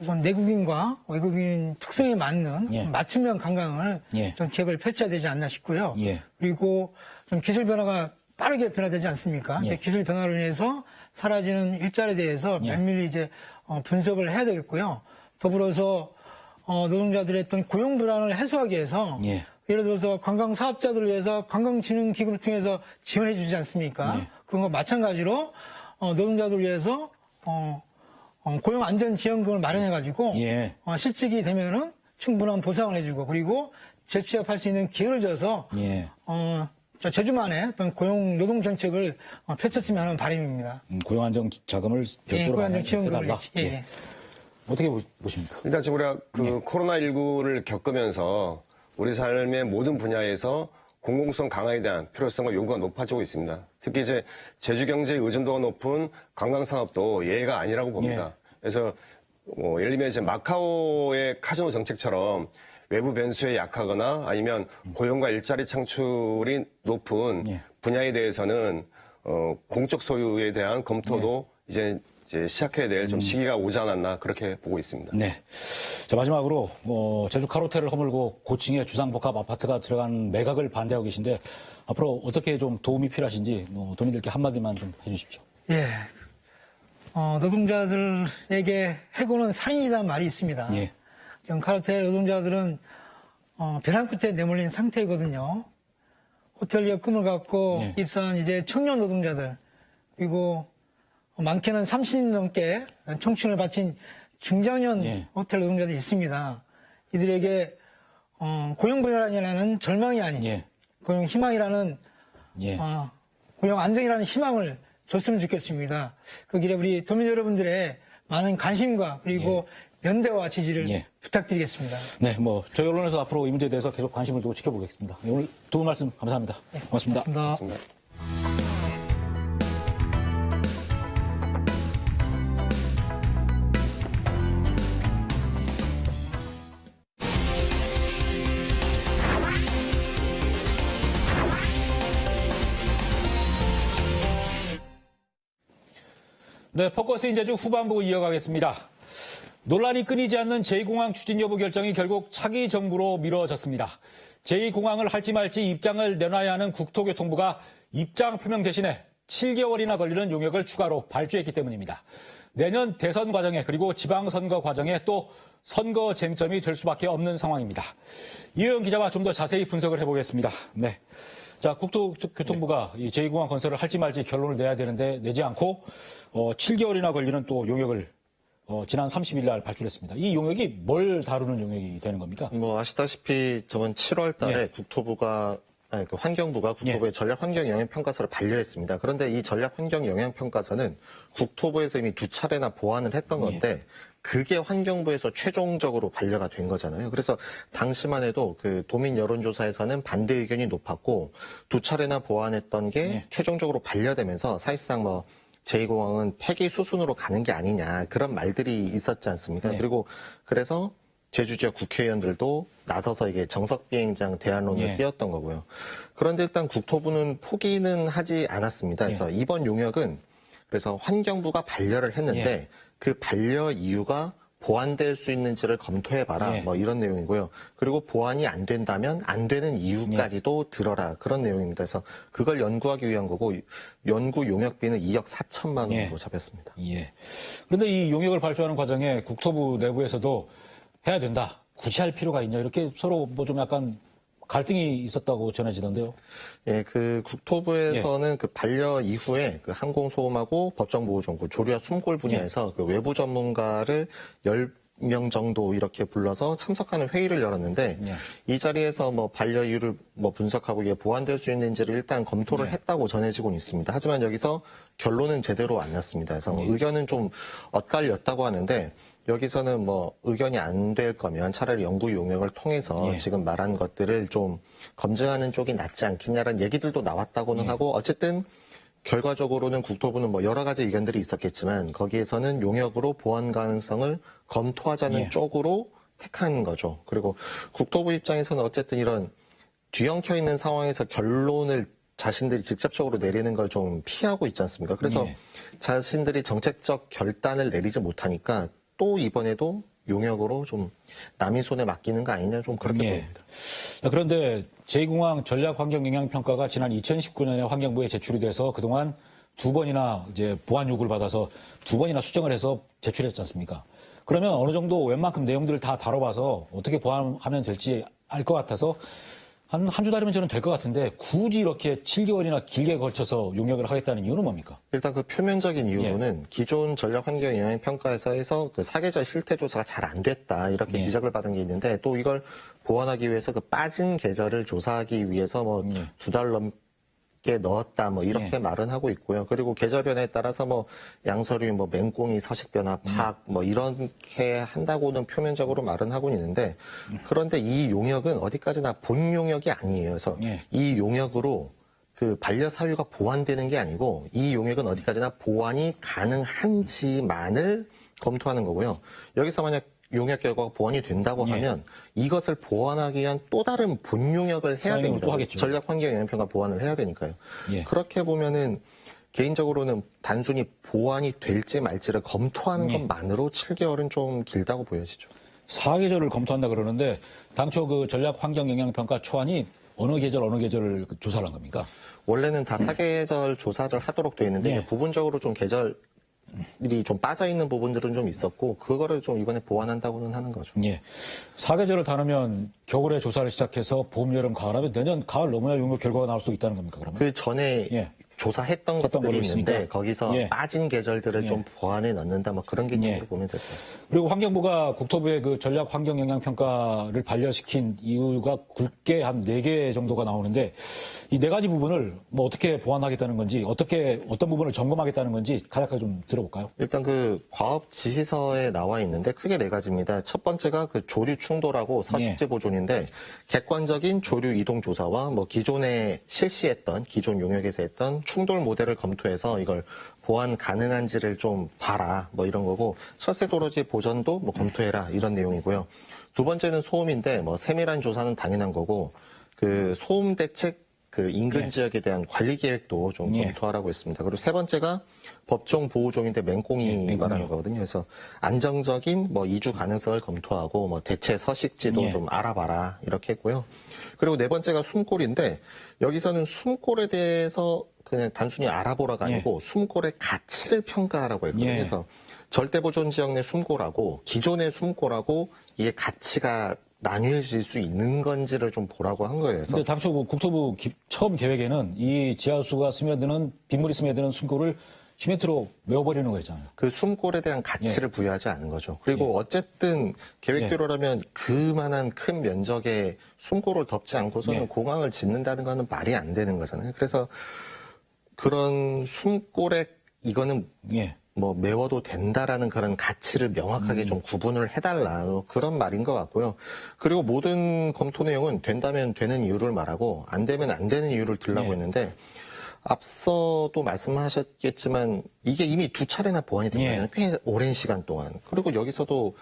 우선 내국인과 외국인 특성에 맞는 예. 맞춤형 관광을 예. 정책을 펼쳐야 되지 않나 싶고요. 예. 그리고 좀 기술 변화가 빠르게 변화되지 않습니까? 예. 기술 변화로 인해서 사라지는 일자리에 대해서 예. 면밀히 이제 분석을 해야 되겠고요. 더불어서 노동자들의 어떤 고용 불안을 해소하기 위해서 예. 예를 들어서 관광 사업자들을 위해서 관광진흥기금을 통해서 지원해 주지 않습니까? 예. 그런 거 마찬가지로 노동자들을 위해서 고용 안전 지원금을 마련해 가지고 예. 실직이 되면은 충분한 보상을 해주고 그리고 재취업할 수 있는 기회를 줘서 예. 제주만의 어떤 고용 노동 정책을 펼쳤으면 하는 바람입니다. 고용 안정 자금을 별도로 고용 안정 지원금을 해달라. 예. 예. 어떻게 보십니까? 일단 지금 우리가 그 네. 코로나19를 겪으면서 우리 삶의 모든 분야에서 공공성 강화에 대한 필요성과 요구가 높아지고 있습니다. 특히 이제 제주 경제의 의존도가 높은 관광산업도 예외가 아니라고 봅니다. 그래서 예를 들면 이제 마카오의 카지노 정책처럼 외부 변수에 약하거나 아니면 고용과 일자리 창출이 높은 예. 분야에 대해서는 공적 소유에 대한 검토도 이제 시작해야 될 좀 시기가 오지 않았나 그렇게 보고 있습니다. 네. 자, 마지막으로, 제주 카로텔을 허물고 고층의 주상복합 아파트가 들어간 매각을 반대하고 계신데 앞으로 어떻게 좀 도움이 필요하신지 도민들께 한마디만 좀 해주십시오. 예. 노동자들에게 해고는 살인이라는 말이 있습니다. 예. 지금 카르텔 노동자들은 벼랑 끝에 내몰린 상태이거든요. 호텔리어 꿈을 갖고 예. 입사한 이제 청년 노동자들 그리고 많게는 30년 넘게 청춘을 바친 중장년 예. 호텔 노동자들이 있습니다. 이들에게 고용 불안이라는 절망이 아닌 예. 고용 희망이라는 예. 고용 안정이라는 희망을 줬으면 좋겠습니다. 그 길에 우리 도민 여러분들의 많은 관심과 그리고 연대와 지지를 예. 부탁드리겠습니다. 네, 저희 언론에서 앞으로 이 문제에 대해서 계속 관심을 두고 지켜보겠습니다. 오늘 두 분 말씀 감사합니다. 고맙습니다. 고맙습니다. 맞습니다. 네, 포커스 인제주 후반부 이어가겠습니다. 논란이 끊이지 않는 제2공항 추진 여부 결정이 결국 차기 정부로 미뤄졌습니다. 제2공항을 할지 말지 입장을 내놔야 하는 국토교통부가 입장 표명 대신에 7개월이나 걸리는 용역을 추가로 발주했기 때문입니다. 내년 대선 과정에 그리고 지방선거 과정에 또 선거 쟁점이 될 수밖에 없는 상황입니다. 이효영 기자와 좀 더 자세히 분석을 해보겠습니다. 네. 자, 국토교통부가 이 제2공항 건설을 할지 말지 결론을 내야 되는데 내지 않고 7개월이나 걸리는 또 용역을 지난 30일 날 발주했습니다. 이 용역이 뭘 다루는 용역이 되는 겁니까? 뭐 아시다시피 저번 7월 달에 예. 환경부가 국토부의 전략 환경 영향 평가서를 반려했습니다. 그런데 이 전략 환경 영향 평가서는 국토부에서 이미 2차례나 보완을 했던 건데 그게 환경부에서 최종적으로 반려가 된 거잖아요. 그래서 당시만 해도 그 도민 여론조사에서는 반대 의견이 높았고 2차례나 보완했던 게 최종적으로 반려되면서 사실상 뭐 제2공항은 폐기 수순으로 가는 게 아니냐 그런 말들이 있었지 않습니까? 그리고 그래서 제주 지역 국회의원들도 나서서 이게 정석 비행장 대안론을 띄웠던 거고요. 그런데 일단 국토부는 포기는 하지 않았습니다. 그래서 이번 용역은 그래서 환경부가 반려를 했는데 그 반려 이유가 보완될 수 있는지를 검토해봐라 뭐 이런 내용이고요. 그리고 보완이 안 된다면 안 되는 이유까지도 들어라 그런 내용입니다. 그래서 그걸 연구하기 위한 거고 연구 용역비는 2억 4천만 원으로 잡혔습니다. 예. 그런데 이 용역을 발주하는 과정에 국토부 내부에서도 해야 된다. 굳이 할 필요가 있냐. 이렇게 서로 뭐 좀 약간 갈등이 있었다고 전해지던데요. 예, 그 국토부에서는 그 반려 이후에 그 항공소음하고 법정보호정보, 조류와 숨골 분야에서 그 외부 전문가를 10명 정도 이렇게 불러서 참석하는 회의를 열었는데 이 자리에서 뭐 반려 이유를 뭐 분석하고 이게 보완될 수 있는지를 일단 검토를 했다고 전해지고 있습니다. 하지만 여기서 결론은 제대로 안 났습니다. 그래서 의견은 좀 엇갈렸다고 하는데 여기서는 뭐 의견이 안 될 거면 차라리 연구 용역을 통해서 지금 말한 것들을 좀 검증하는 쪽이 낫지 않겠냐라는 얘기들도 나왔다고는 하고 어쨌든 결과적으로는 국토부는 뭐 여러 가지 의견들이 있었겠지만 거기에서는 용역으로 보완 가능성을 검토하자는 쪽으로 택한 거죠. 그리고 국토부 입장에서는 어쨌든 이런 뒤엉켜 있는 상황에서 결론을 자신들이 직접적으로 내리는 걸 좀 피하고 있지 않습니까? 그래서 자신들이 정책적 결단을 내리지 못하니까 또 이번에도 용역으로 좀 남의 손에 맡기는 거 아니냐 좀 그렇게 보입니다. 그런데 제2공항 전략환경영향평가가 지난 2019년에 환경부에 제출이 돼서 그동안 2번이나 이제 보완 요구를 받아서 2번이나 수정을 해서 제출했지 않습니까? 그러면 어느 정도 웬만큼 내용들을 다 다뤄봐서 어떻게 보완하면 될지 알 것 같아서 한 주 달이면 저는 될 것 같은데 굳이 이렇게 7개월이나 길게 걸쳐서 용역을 하겠다는 이유는 뭡니까? 일단 그 표면적인 이유는 기존 전략환경영향평가에서 그 사계절 실태조사가 잘 안 됐다 이렇게 지적을 받은 게 있는데 또 이걸 보완하기 위해서 그 빠진 계절을 조사하기 위해서 뭐 2달 넘게 넣었다 뭐 이렇게 말은 하고 있고요. 그리고 계절 변화에 따라서 뭐 양서류, 뭐 맹꽁이, 서식 변화, 파악 뭐 이렇게 한다고는 표면적으로 말은 하고 있는데 그런데 이 용역은 어디까지나 본 용역이 아니에요. 그래서 이 용역으로 그 반려 사유가 보완되는 게 아니고 이 용역은 어디까지나 보완이 가능한지만을 검토하는 거고요. 여기서 만약 용역 결과가 보완이 된다고 하면 이것을 보완하기 위한 또 다른 본 용역을 해야 됩니다. 또 하겠죠. 전략 환경 영향평가 보완을 해야 되니까요. 그렇게 보면은 개인적으로는 단순히 보완이 될지 말지를 검토하는 것만으로 7개월은 좀 길다고 보여지죠. 사계절을 검토한다 그러는데 당초 그 전략환경영향평가 초안이 어느 계절을 조사를 한 겁니까? 원래는 다 사계절 조사를 하도록 되어 있는데 부분적으로 좀 계절이 좀 빠져 있는 부분들은 좀 있었고 그거를 좀 이번에 보완한다고는 하는 거죠. 사계절을 다루면 겨울에 조사를 시작해서 봄, 여름, 가을 하면 내년 가을 넘어야 용역 결과가 나올 수 있다는 겁니까? 그러면? 그 전에 조사했던 것들이 걸로 있는데 있으니까. 거기서 빠진 계절들을 좀 보완해 넣는다 뭐 그런 개념으로 보면 될 것 같습니다. 그리고 환경부가 국토부의 그 전략 환경 영향 평가를 반려시킨 이유가 굵게 한 4개 정도가 나오는데 이 4가지 부분을 뭐 어떻게 보완하겠다는 건지 어떤 부분을 점검하겠다는 건지 간략하게 좀 들어볼까요? 일단 그 과업 지시서에 나와 있는데 크게 4가지입니다. 첫 번째가 그 조류 충돌하고 서식지 보존인데 객관적인 조류 이동 조사와 뭐 기존에 실시했던 기존 용역에서 했던 충돌 모델을 검토해서 이걸 보완 가능한지를 좀 봐라 뭐 이런 거고 철새 도로지 보전도 뭐 검토해라 이런 내용이고요. 두 번째는 소음인데 뭐 세밀한 조사는 당연한 거고 그 소음 대책 그 인근 지역에 대한 관리 계획도 좀 검토하라고 했습니다. 그리고 세 번째가 법정 보호종인데 맹꽁이 말하는 거거든요. 그래서 안정적인 뭐 이주 가능성을 검토하고 뭐 대체 서식지도 좀 알아봐라 이렇게 했고요. 그리고 네 번째가 숨골인데 여기서는 숨골에 대해서 그냥 단순히 알아보라가 아니고 숨골의 가치를 평가하라고 했거든요. 그래서 절대보존 지역 내 숨골하고 기존의 숨골하고 이게 가치가 나뉘어질 수 있는 건지를 좀 보라고 한 거예요. 그래서 근데 당초 그 국토부 처음 계획에는 이 지하수가 스며드는 빗물이 스며드는 숨골을 시멘트로 메워버리는 거였잖아요. 그 숨골에 대한 가치를 부여하지 않은 거죠. 그리고 어쨌든 계획대로라면 그만한 큰 면적의 숨골을 덮지 않고서는 공항을 짓는다는 거는 말이 안 되는 거잖아요. 그래서 그런 숨골에 이거는 뭐 메워도 된다라는 그런 가치를 명확하게 좀 구분을 해달라 그런 말인 것 같고요. 그리고 모든 검토 내용은 된다면 되는 이유를 말하고 안 되면 안 되는 이유를 들라고 했는데 앞서도 말씀하셨겠지만 이게 이미 2차례나 보완이 된 거예요. 꽤 오랜 시간 동안. 그리고 여기서도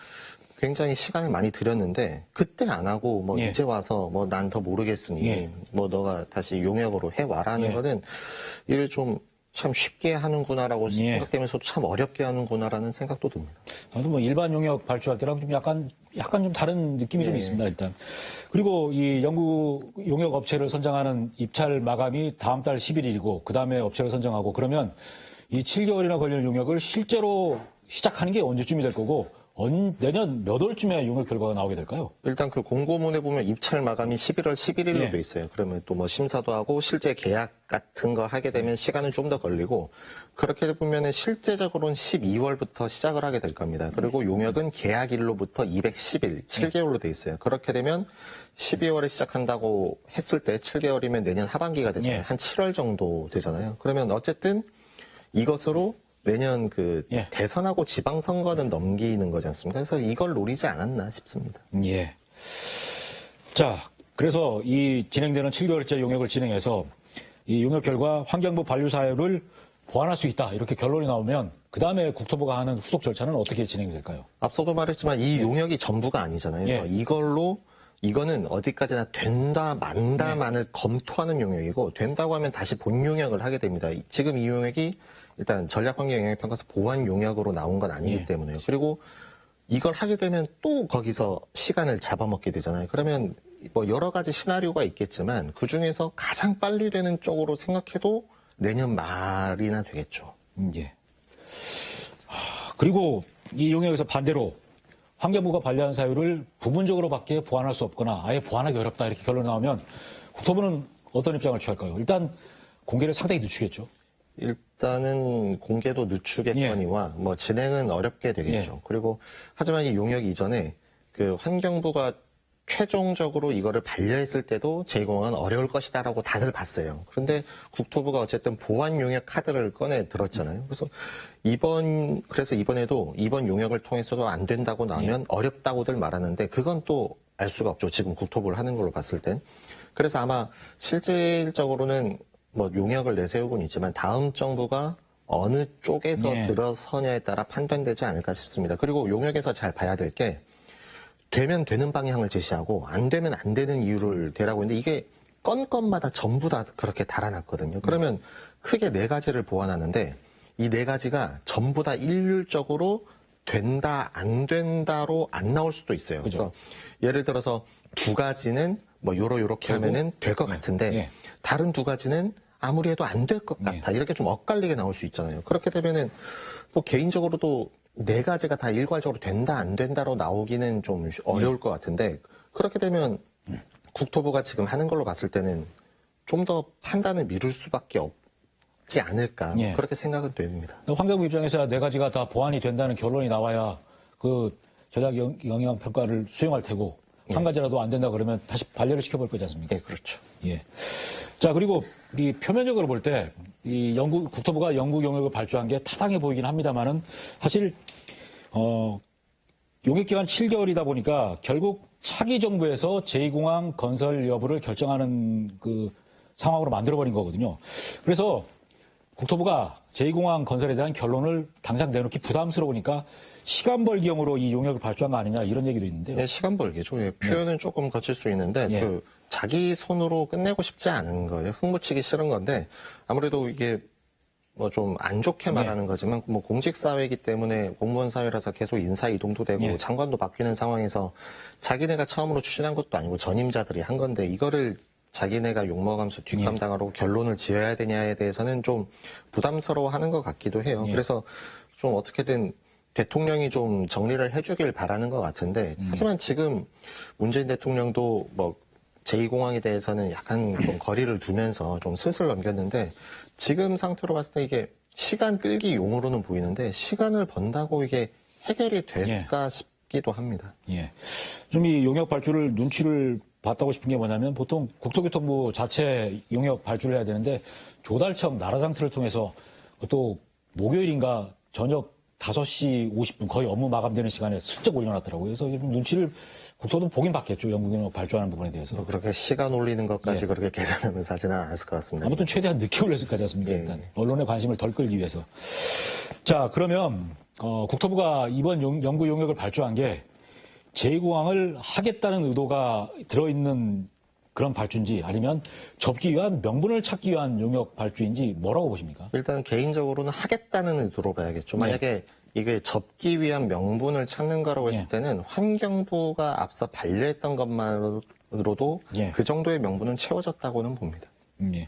굉장히 시간을 많이 들였는데 그때 안 하고 뭐 이제 와서 뭐 난 더 모르겠으니 뭐 너가 다시 용역으로 해와라는 거는 이를 좀 참 쉽게 하는구나라고 생각되면서도 참 어렵게 하는구나라는 생각도 듭니다. 저도 뭐 일반 용역 발주할 때랑 좀 약간 좀 다른 느낌이 좀 있습니다, 일단. 그리고 이 영구 용역 업체를 선정하는 입찰 마감이 다음 달 11일이고, 그 다음에 업체를 선정하고, 그러면 이 7개월이나 걸리는 용역을 실제로 시작하는 게 언제쯤이 될 거고, 내년 몇 월쯤에 용역 결과가 나오게 될까요? 일단 그 공고문에 보면 입찰 마감이 11월 11일로 돼 있어요. 그러면 또 뭐 심사도 하고 실제 계약 같은 거 하게 되면 시간은 좀 더 걸리고 그렇게 보면은 실제적으로는 12월부터 시작을 하게 될 겁니다. 그리고 용역은 계약일로부터 210일, 7개월로 돼 있어요. 그렇게 되면 12월에 시작한다고 했을 때 7개월이면 내년 하반기가 되잖아요. 한 7월 정도 되잖아요. 그러면 어쨌든 이것으로 내년 그 대선하고 지방선거는 넘기는 거지 않습니까? 그래서 이걸 노리지 않았나 싶습니다. 예. 자, 그래서 이 진행되는 7개월째 용역을 진행해서 이 용역 결과 환경부 반려 사유를 보완할 수 있다. 이렇게 결론이 나오면 그 다음에 국토부가 하는 후속 절차는 어떻게 진행이 될까요? 앞서도 말했지만 이 용역이 전부가 아니잖아요. 그래서 이거는 어디까지나 된다 만다만을 검토하는 용역이고 된다고 하면 다시 본 용역을 하게 됩니다. 지금 이 용역이 일단 전략환경영향평가서 보완 용역으로 나온 건 아니기 때문에요. 그리고 이걸 하게 되면 또 거기서 시간을 잡아먹게 되잖아요. 그러면 뭐 여러 가지 시나리오가 있겠지만 그중에서 가장 빨리 되는 쪽으로 생각해도 내년 말이나 되겠죠. 예. 그리고 이 용역에서 반대로 환경부가 반려한 사유를 부분적으로밖에 보완할 수 없거나 아예 보완하기 어렵다 이렇게 결론 나오면 국토부는 어떤 입장을 취할까요? 일단 공개를 상당히 늦추겠죠. 일단은 공개도 늦추겠거니와 뭐 진행은 어렵게 되겠죠. 그리고 하지만 이 용역 이전에 그 환경부가 최종적으로 이거를 반려했을 때도 제공은 어려울 것이다라고 다들 봤어요. 그런데 국토부가 어쨌든 보완 용역 카드를 꺼내 들었잖아요. 그래서 이번에도 이번 용역을 통해서도 안 된다고 나오면 어렵다고들 말하는데 그건 또 알 수가 없죠. 지금 국토부를 하는 걸로 봤을 땐. 그래서 아마 실질적으로는 뭐 용역을 내세우고는 있지만 다음 정부가 어느 쪽에서 들어서냐에 따라 판단되지 않을까 싶습니다. 그리고 용역에서 잘 봐야 될 게 되면 되는 방향을 제시하고 안 되면 안 되는 이유를 대라고 했는데 이게 건건마다 전부 다 그렇게 달아놨거든요. 그러면 크게 4가지를 보완하는데 이 4가지가 전부 다 일률적으로 된다 안 된다로 안 나올 수도 있어요. 그래서 예를 들어서 2가지는 뭐 요렇게 하면은 될 것 같은데 다른 2가지는 아무리 해도 안 될 것 같아. 이렇게 좀 엇갈리게 나올 수 있잖아요. 그렇게 되면은 뭐 개인적으로도 4가지가 다 일괄적으로 된다 안 된다로 나오기는 좀 어려울 것 같은데 그렇게 되면 국토부가 지금 하는 걸로 봤을 때는 좀 더 판단을 미룰 수밖에 없지 않을까 그렇게 생각은 됩니다. 환경부 입장에서 4가지가 다 보완이 된다는 결론이 나와야 그 전략 영향 평가를 수용할 테고 한 가지라도 안 된다 그러면 다시 반려를 시켜볼 거지 않습니까? 네, 그렇죠. 예. 자, 그리고 이 표면적으로 볼 때 이 국토부가 영구 용역을 발주한 게 타당해 보이긴 합니다만은 사실 용역 기간 7개월이다 보니까 결국 차기 정부에서 제2공항 건설 여부를 결정하는 그 상황으로 만들어버린 거거든요. 그래서 국토부가 제2공항 건설에 대한 결론을 당장 내놓기 부담스러우니까 시간 벌기용으로 이 용역을 발주한 거 아니냐 이런 얘기도 있는데요. 네, 시간 벌기죠. 표현은 조금 거칠 수 있는데 그 자기 손으로 끝내고 싶지 않은 거예요. 흙묻히기 싫은 건데 아무래도 이게 뭐 좀 안 좋게 말하는 거지만 뭐 공직 사회이기 때문에 공무원 사회라서 계속 인사 이동도 되고 장관도 바뀌는 상황에서 자기네가 처음으로 추진한 것도 아니고 전임자들이 한 건데 이거를 자기네가 욕먹으면서 뒷감당하고 결론을 지어야 되냐에 대해서는 좀 부담스러워하는 것 같기도 해요. 그래서 좀 어떻게든 대통령이 좀 정리를 해주길 바라는 것 같은데 하지만 지금 문재인 대통령도 뭐 제2공항에 대해서는 약간 좀 거리를 두면서 좀 슬슬 넘겼는데 지금 상태로 봤을 때 이게 시간 끌기 용으로는 보이는데 시간을 번다고 이게 해결이 될까 싶기도 합니다. 예. 좀 이 용역 발주를 눈치를 봤다고 싶은 게 뭐냐면 보통 국토교통부 자체 용역 발주를 해야 되는데 조달청 나라장터를 통해서 또 목요일인가 저녁 5시 50분 거의 업무 마감되는 시간에 슬쩍 올려놨더라고요. 그래서 눈치를 국토도 보긴 봤겠죠. 영국용역 발주하는 부분에 대해서. 뭐 그렇게 시간 올리는 것까지 그렇게 계산하면서 하지는 않았을 것 같습니다. 아무튼 최대한 늦게 올렸을 거지 않습니까? 일단 언론의 관심을 덜 끌기 위해서. 자, 그러면 국토부가 이번 영구 용역을 발주한 게 제2공항을 하겠다는 의도가 들어있는 그런 발주인지 아니면 접기 위한 명분을 찾기 위한 용역 발주인지 뭐라고 보십니까? 일단 개인적으로는 하겠다는 의도로 봐야겠죠. 만약에 이게 접기 위한 명분을 찾는 거라고 했을 때는 환경부가 앞서 반려했던 것만으로도 그 정도의 명분은 채워졌다고는 봅니다. 예.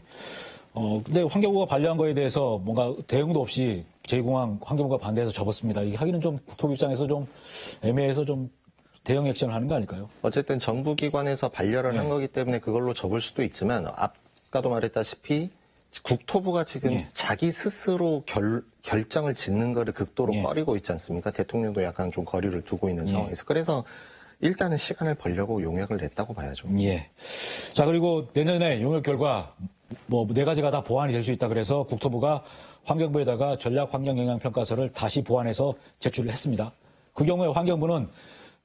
근데 환경부가 반려한 거에 대해서 뭔가 대응도 없이 제2공항 환경부가 반대해서 접었습니다. 이게 하기는 좀 국토부 입장에서 좀 애매해서 좀 대응 액션을 하는 거 아닐까요? 어쨌든 정부기관에서 반려를 한 거기 때문에 그걸로 접을 수도 있지만 아까도 말했다시피 국토부가 지금 자기 스스로 결정을 짓는 거를 극도로 꺼리고 있지 않습니까? 대통령도 약간 좀 거리를 두고 있는 상황에서. 그래서 일단은 시간을 벌려고 용역을 냈다고 봐야죠. 예. 자, 그리고 내년에 용역 결과 뭐 네 가지가 다 보완이 될 수 있다 그래서 국토부가 환경부에다가 전략 환경 영향 평가서를 다시 보완해서 제출을 했습니다. 그 경우에 환경부는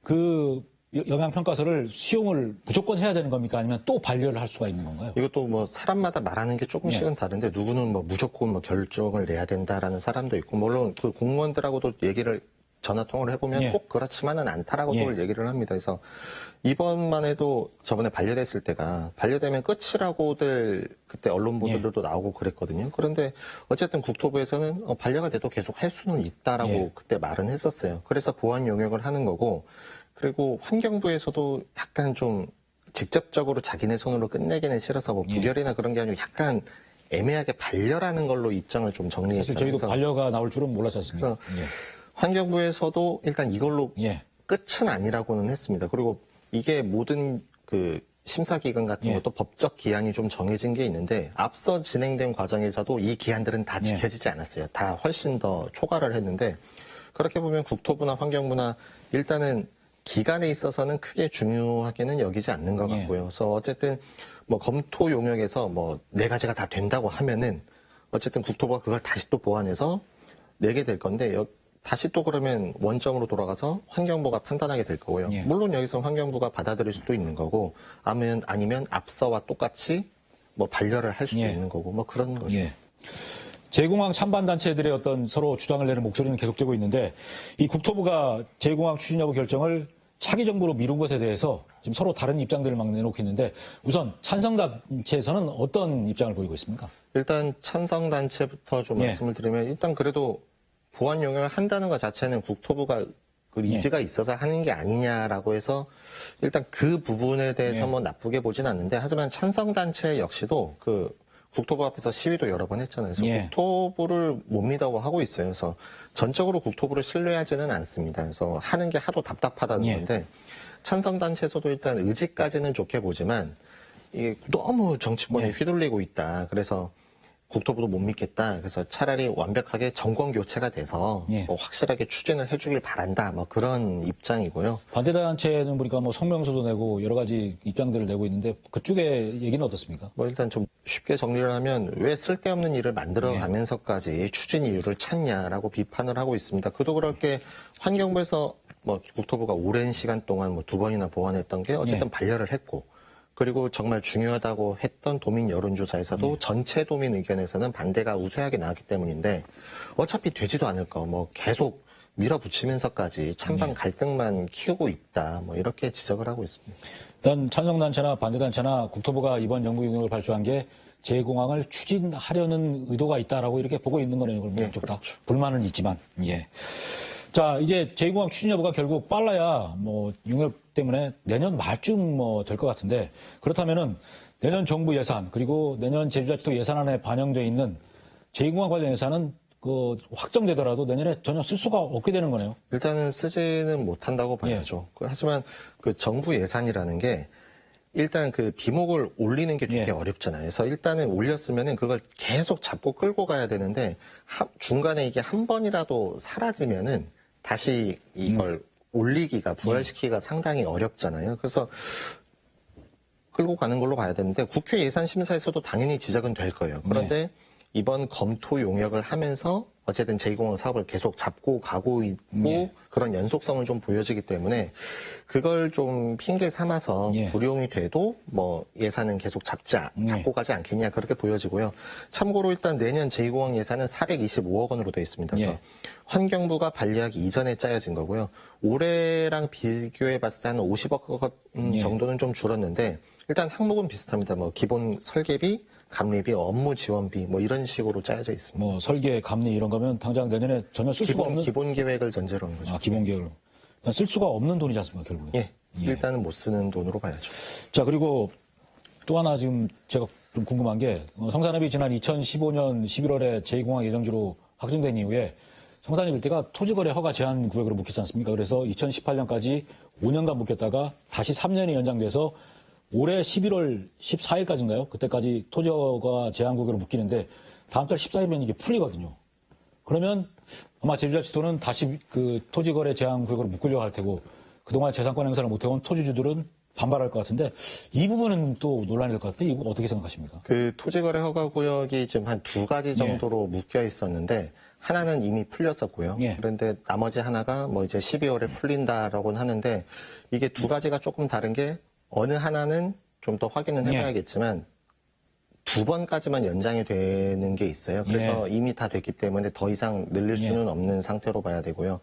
그 영향 평가서를 수용을 무조건 해야 되는 겁니까? 아니면 또 반려를 할 수가 있는 건가요? 이것도 뭐 사람마다 말하는 게 조금씩은 다른데 누구는 뭐 무조건 뭐 결정을 내야 된다라는 사람도 있고 물론 그 공무원들하고도 얘기를 전화 통화를 해보면 꼭 그렇지만은 않다라고도 얘기를 합니다. 그래서 이번만 해도 저번에 반려됐을 때가 반려되면 끝이라고들 그때 언론 보도들도 나오고 그랬거든요. 그런데 어쨌든 국토부에서는 반려가 돼도 계속 할 수는 있다라고 그때 말은 했었어요. 그래서 보완 용역을 하는 거고 그리고 환경부에서도 약간 좀 직접적으로 자기네 손으로 끝내기는 싫어서 뭐 부결이나 그런 게 아니고 약간 애매하게 반려라는 걸로 입장을 좀 정리했죠. 사실 저희도 반려가 나올 줄은 몰랐지 않습니까? 환경부에서도 일단 이걸로 끝은 아니라고는 했습니다. 그리고 이게 모든 그 심사기간 같은 것도 법적 기한이 좀 정해진 게 있는데 앞서 진행된 과정에서도 이 기한들은 다 지켜지지 않았어요. 다 훨씬 더 초과를 했는데 그렇게 보면 국토부나 환경부나 일단은 기간에 있어서는 크게 중요하게는 여기지 않는 것 같고요. 그래서 어쨌든 뭐 검토 용역에서 뭐 네 가지가 다 된다고 하면은 어쨌든 국토부가 그걸 다시 또 보완해서 내게 될 건데 다시 또 그러면 원점으로 돌아가서 환경부가 판단하게 될 거고요. 물론 여기서 환경부가 받아들일 수도 있는 거고 아니면 앞서와 똑같이 뭐 반려를 할 수도 있는 거고 뭐 그런 거죠. 제2공항 찬반 단체들의 어떤 서로 주장을 내는 목소리는 계속되고 있는데 이 국토부가 제2공항 추진 여부 결정을 차기 정부로 미룬 것에 대해서 지금 서로 다른 입장들을 막 내놓고 있는데 우선 찬성단체에서는 어떤 입장을 보이고 있습니까? 일단 찬성단체부터 좀 말씀을 드리면 일단 그래도 보완 용역을 한다는 것 자체는 국토부가 그 의지가 있어서 하는 게 아니냐라고 해서 일단 그 부분에 대해서 뭐 나쁘게 보진 않는데 하지만 찬성단체 역시도 그 국토부 앞에서 시위도 여러 번 했잖아요. 그래서 국토부를 못 믿다고 하고 있어요. 그래서 전적으로 국토부를 신뢰하지는 않습니다. 그래서 하는 게 하도 답답하다는 건데 찬성단체에서도 일단 의지까지는 좋게 보지만 이게 너무 정치권에 휘둘리고 있다. 그래서 국토부도 못 믿겠다. 그래서 차라리 완벽하게 정권 교체가 돼서 뭐 확실하게 추진을 해주길 바란다. 뭐 그런 입장이고요. 반대단체는 보니까 뭐 성명서도 내고 여러 가지 입장들을 내고 있는데 그쪽의 얘기는 어떻습니까? 뭐 일단 좀 쉽게 정리를 하면 왜 쓸데없는 일을 만들어가면서까지 추진 이유를 찾냐라고 비판을 하고 있습니다. 그도 그럴 게 환경부에서 뭐 국토부가 오랜 시간 동안 뭐 2번이나 보완했던 게 어쨌든 반려를 했고 그리고 정말 중요하다고 했던 도민 여론조사에서도 전체 도민 의견에서는 반대가 우세하게 나왔기 때문인데 어차피 되지도 않을 거 뭐 계속 밀어붙이면서까지 찬반 갈등만 키우고 있다. 뭐 이렇게 지적을 하고 있습니다. 일단 찬성단체나 반대단체나 국토부가 이번 연구 용역을 발주한 게 제2공항을 추진하려는 의도가 있다라고 이렇게 보고 있는 거네요. 그럼 양쪽 다 불만은 있지만. 예. 자, 이제 제2공항 추진 여부가 결국 빨라야 뭐 용역 때문에 내년 말쯤 뭐 될 것 같은데 그렇다면은 내년 정부 예산 그리고 내년 제주자치도 예산안에 반영돼 있는 제2공항 관련 예산은 그 확정되더라도 내년에 전혀 쓸 수가 없게 되는 거네요. 일단은 쓰지는 못한다고 봐야죠. 하지만 그 정부 예산이라는 게 일단 그 비목을 올리는 게 되게 예. 어렵잖아요. 그래서 일단은 올렸으면은 그걸 계속 잡고 끌고 가야 되는데 중간에 이게 한 번이라도 사라지면은 다시 이걸 올리기가 부활시키기가 상당히 어렵잖아요. 그래서 끌고 가는 걸로 봐야 되는데 국회 예산심사에서도 당연히 지적은 될 거예요. 그런데 이번 검토 용역을 하면서 어쨌든 제2공항 사업을 계속 잡고 가고 있고 그런 연속성을 좀 보여지기 때문에 그걸 좀 핑계 삼아서 불용이 돼도 뭐 예산은 계속 잡고 가지 않겠냐 그렇게 보여지고요. 참고로 일단 내년 제2공항 예산은 425억 원으로 되어 있습니다. 그래서 환경부가 반려하기 이전에 짜여진 거고요. 올해랑 비교해 봤을 때 한 50억 원 정도는 좀 줄었는데 일단 항목은 비슷합니다. 뭐 기본 설계비, 감리비, 업무 지원비 뭐 이런 식으로 짜여져 있습니다. 뭐 설계, 감리 이런 거면 당장 내년에 전혀 쓸 수가 없는 기본 계획을 전제로 하는 거죠. 기본 계획을 쓸 수가 없는 돈이지 않습니까, 결국은. 예. 일단은 못 쓰는 돈으로 봐야죠. 자, 그리고 또 하나 지금 제가 좀 궁금한 게 성산읍이 지난 2015년 11월에 제2공항 예정지로 확정된 이후에 성산읍 일대가 토지거래 허가 제한 구역으로 묶였지 않습니까? 그래서 2018년까지 5년간 묶였다가 다시 3년이 연장돼서 올해 11월 14일까지인가요? 그때까지 토지허가 제한 구역으로 묶이는데 다음 달 14일이면 이게 풀리거든요. 그러면 아마 제주자치도는 다시 그 토지거래 제한 구역으로 묶으려고 할 테고 그동안 재산권 행사를 못해온 토지주들은 반발할 것 같은데 이 부분은 또 논란이 될 것 같은데 이거 어떻게 생각하십니까? 그 토지거래 허가 구역이 지금 한 두 가지 정도로 묶여 있었는데 하나는 이미 풀렸었고요. 그런데 나머지 하나가 뭐 이제 12월에 풀린다라고는 하는데 이게 두 가지가 조금 다른 게 어느 하나는 좀 더 확인은 해봐야겠지만 두 번까지만 연장이 되는 게 있어요. 그래서 이미 다 됐기 때문에 더 이상 늘릴 수는 없는 상태로 봐야 되고요.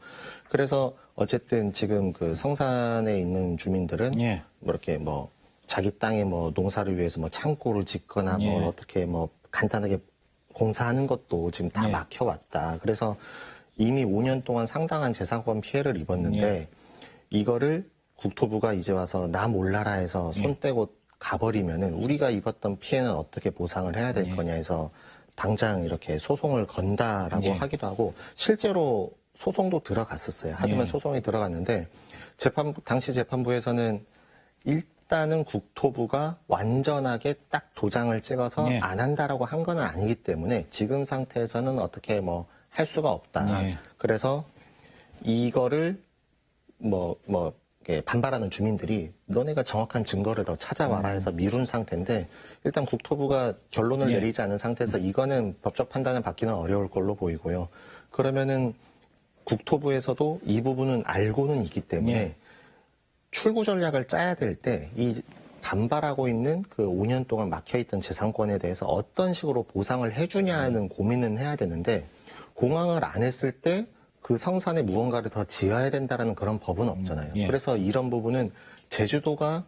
그래서 어쨌든 지금 그 성산에 있는 주민들은 뭐 이렇게 뭐 자기 땅에 뭐 농사를 위해서 뭐 창고를 짓거나 뭐 어떻게 뭐 간단하게 공사하는 것도 지금 다 막혀왔다. 그래서 이미 5년 동안 상당한 재산권 피해를 입었는데 이거를 국토부가 이제 와서 나 몰라라 해서 손 떼고 가버리면은 우리가 입었던 피해는 어떻게 보상을 해야 될 거냐 해서 당장 이렇게 소송을 건다라고 하기도 하고 실제로 소송도 들어갔었어요. 하지만 소송이 들어갔는데 당시 재판부에서는 일단은 국토부가 완전하게 딱 도장을 찍어서 안 한다라고 한 건 아니기 때문에 지금 상태에서는 어떻게 뭐 할 수가 없다. 그래서 이거를 반발하는 주민들이 너네가 정확한 증거를 더 찾아와라 해서 미룬 상태인데 일단 국토부가 결론을 내리지 않은 상태에서 이거는 법적 판단을 받기는 어려울 걸로 보이고요. 그러면은 국토부에서도 이 부분은 알고는 있기 때문에 출구 전략을 짜야 될 때 이 반발하고 있는 그 5년 동안 막혀있던 재산권에 대해서 어떤 식으로 보상을 해주냐는 고민은 해야 되는데 공항을 안 했을 때 그 성산에 무언가를 더 지어야 된다라는 그런 법은 없잖아요. 그래서 이런 부분은 제주도가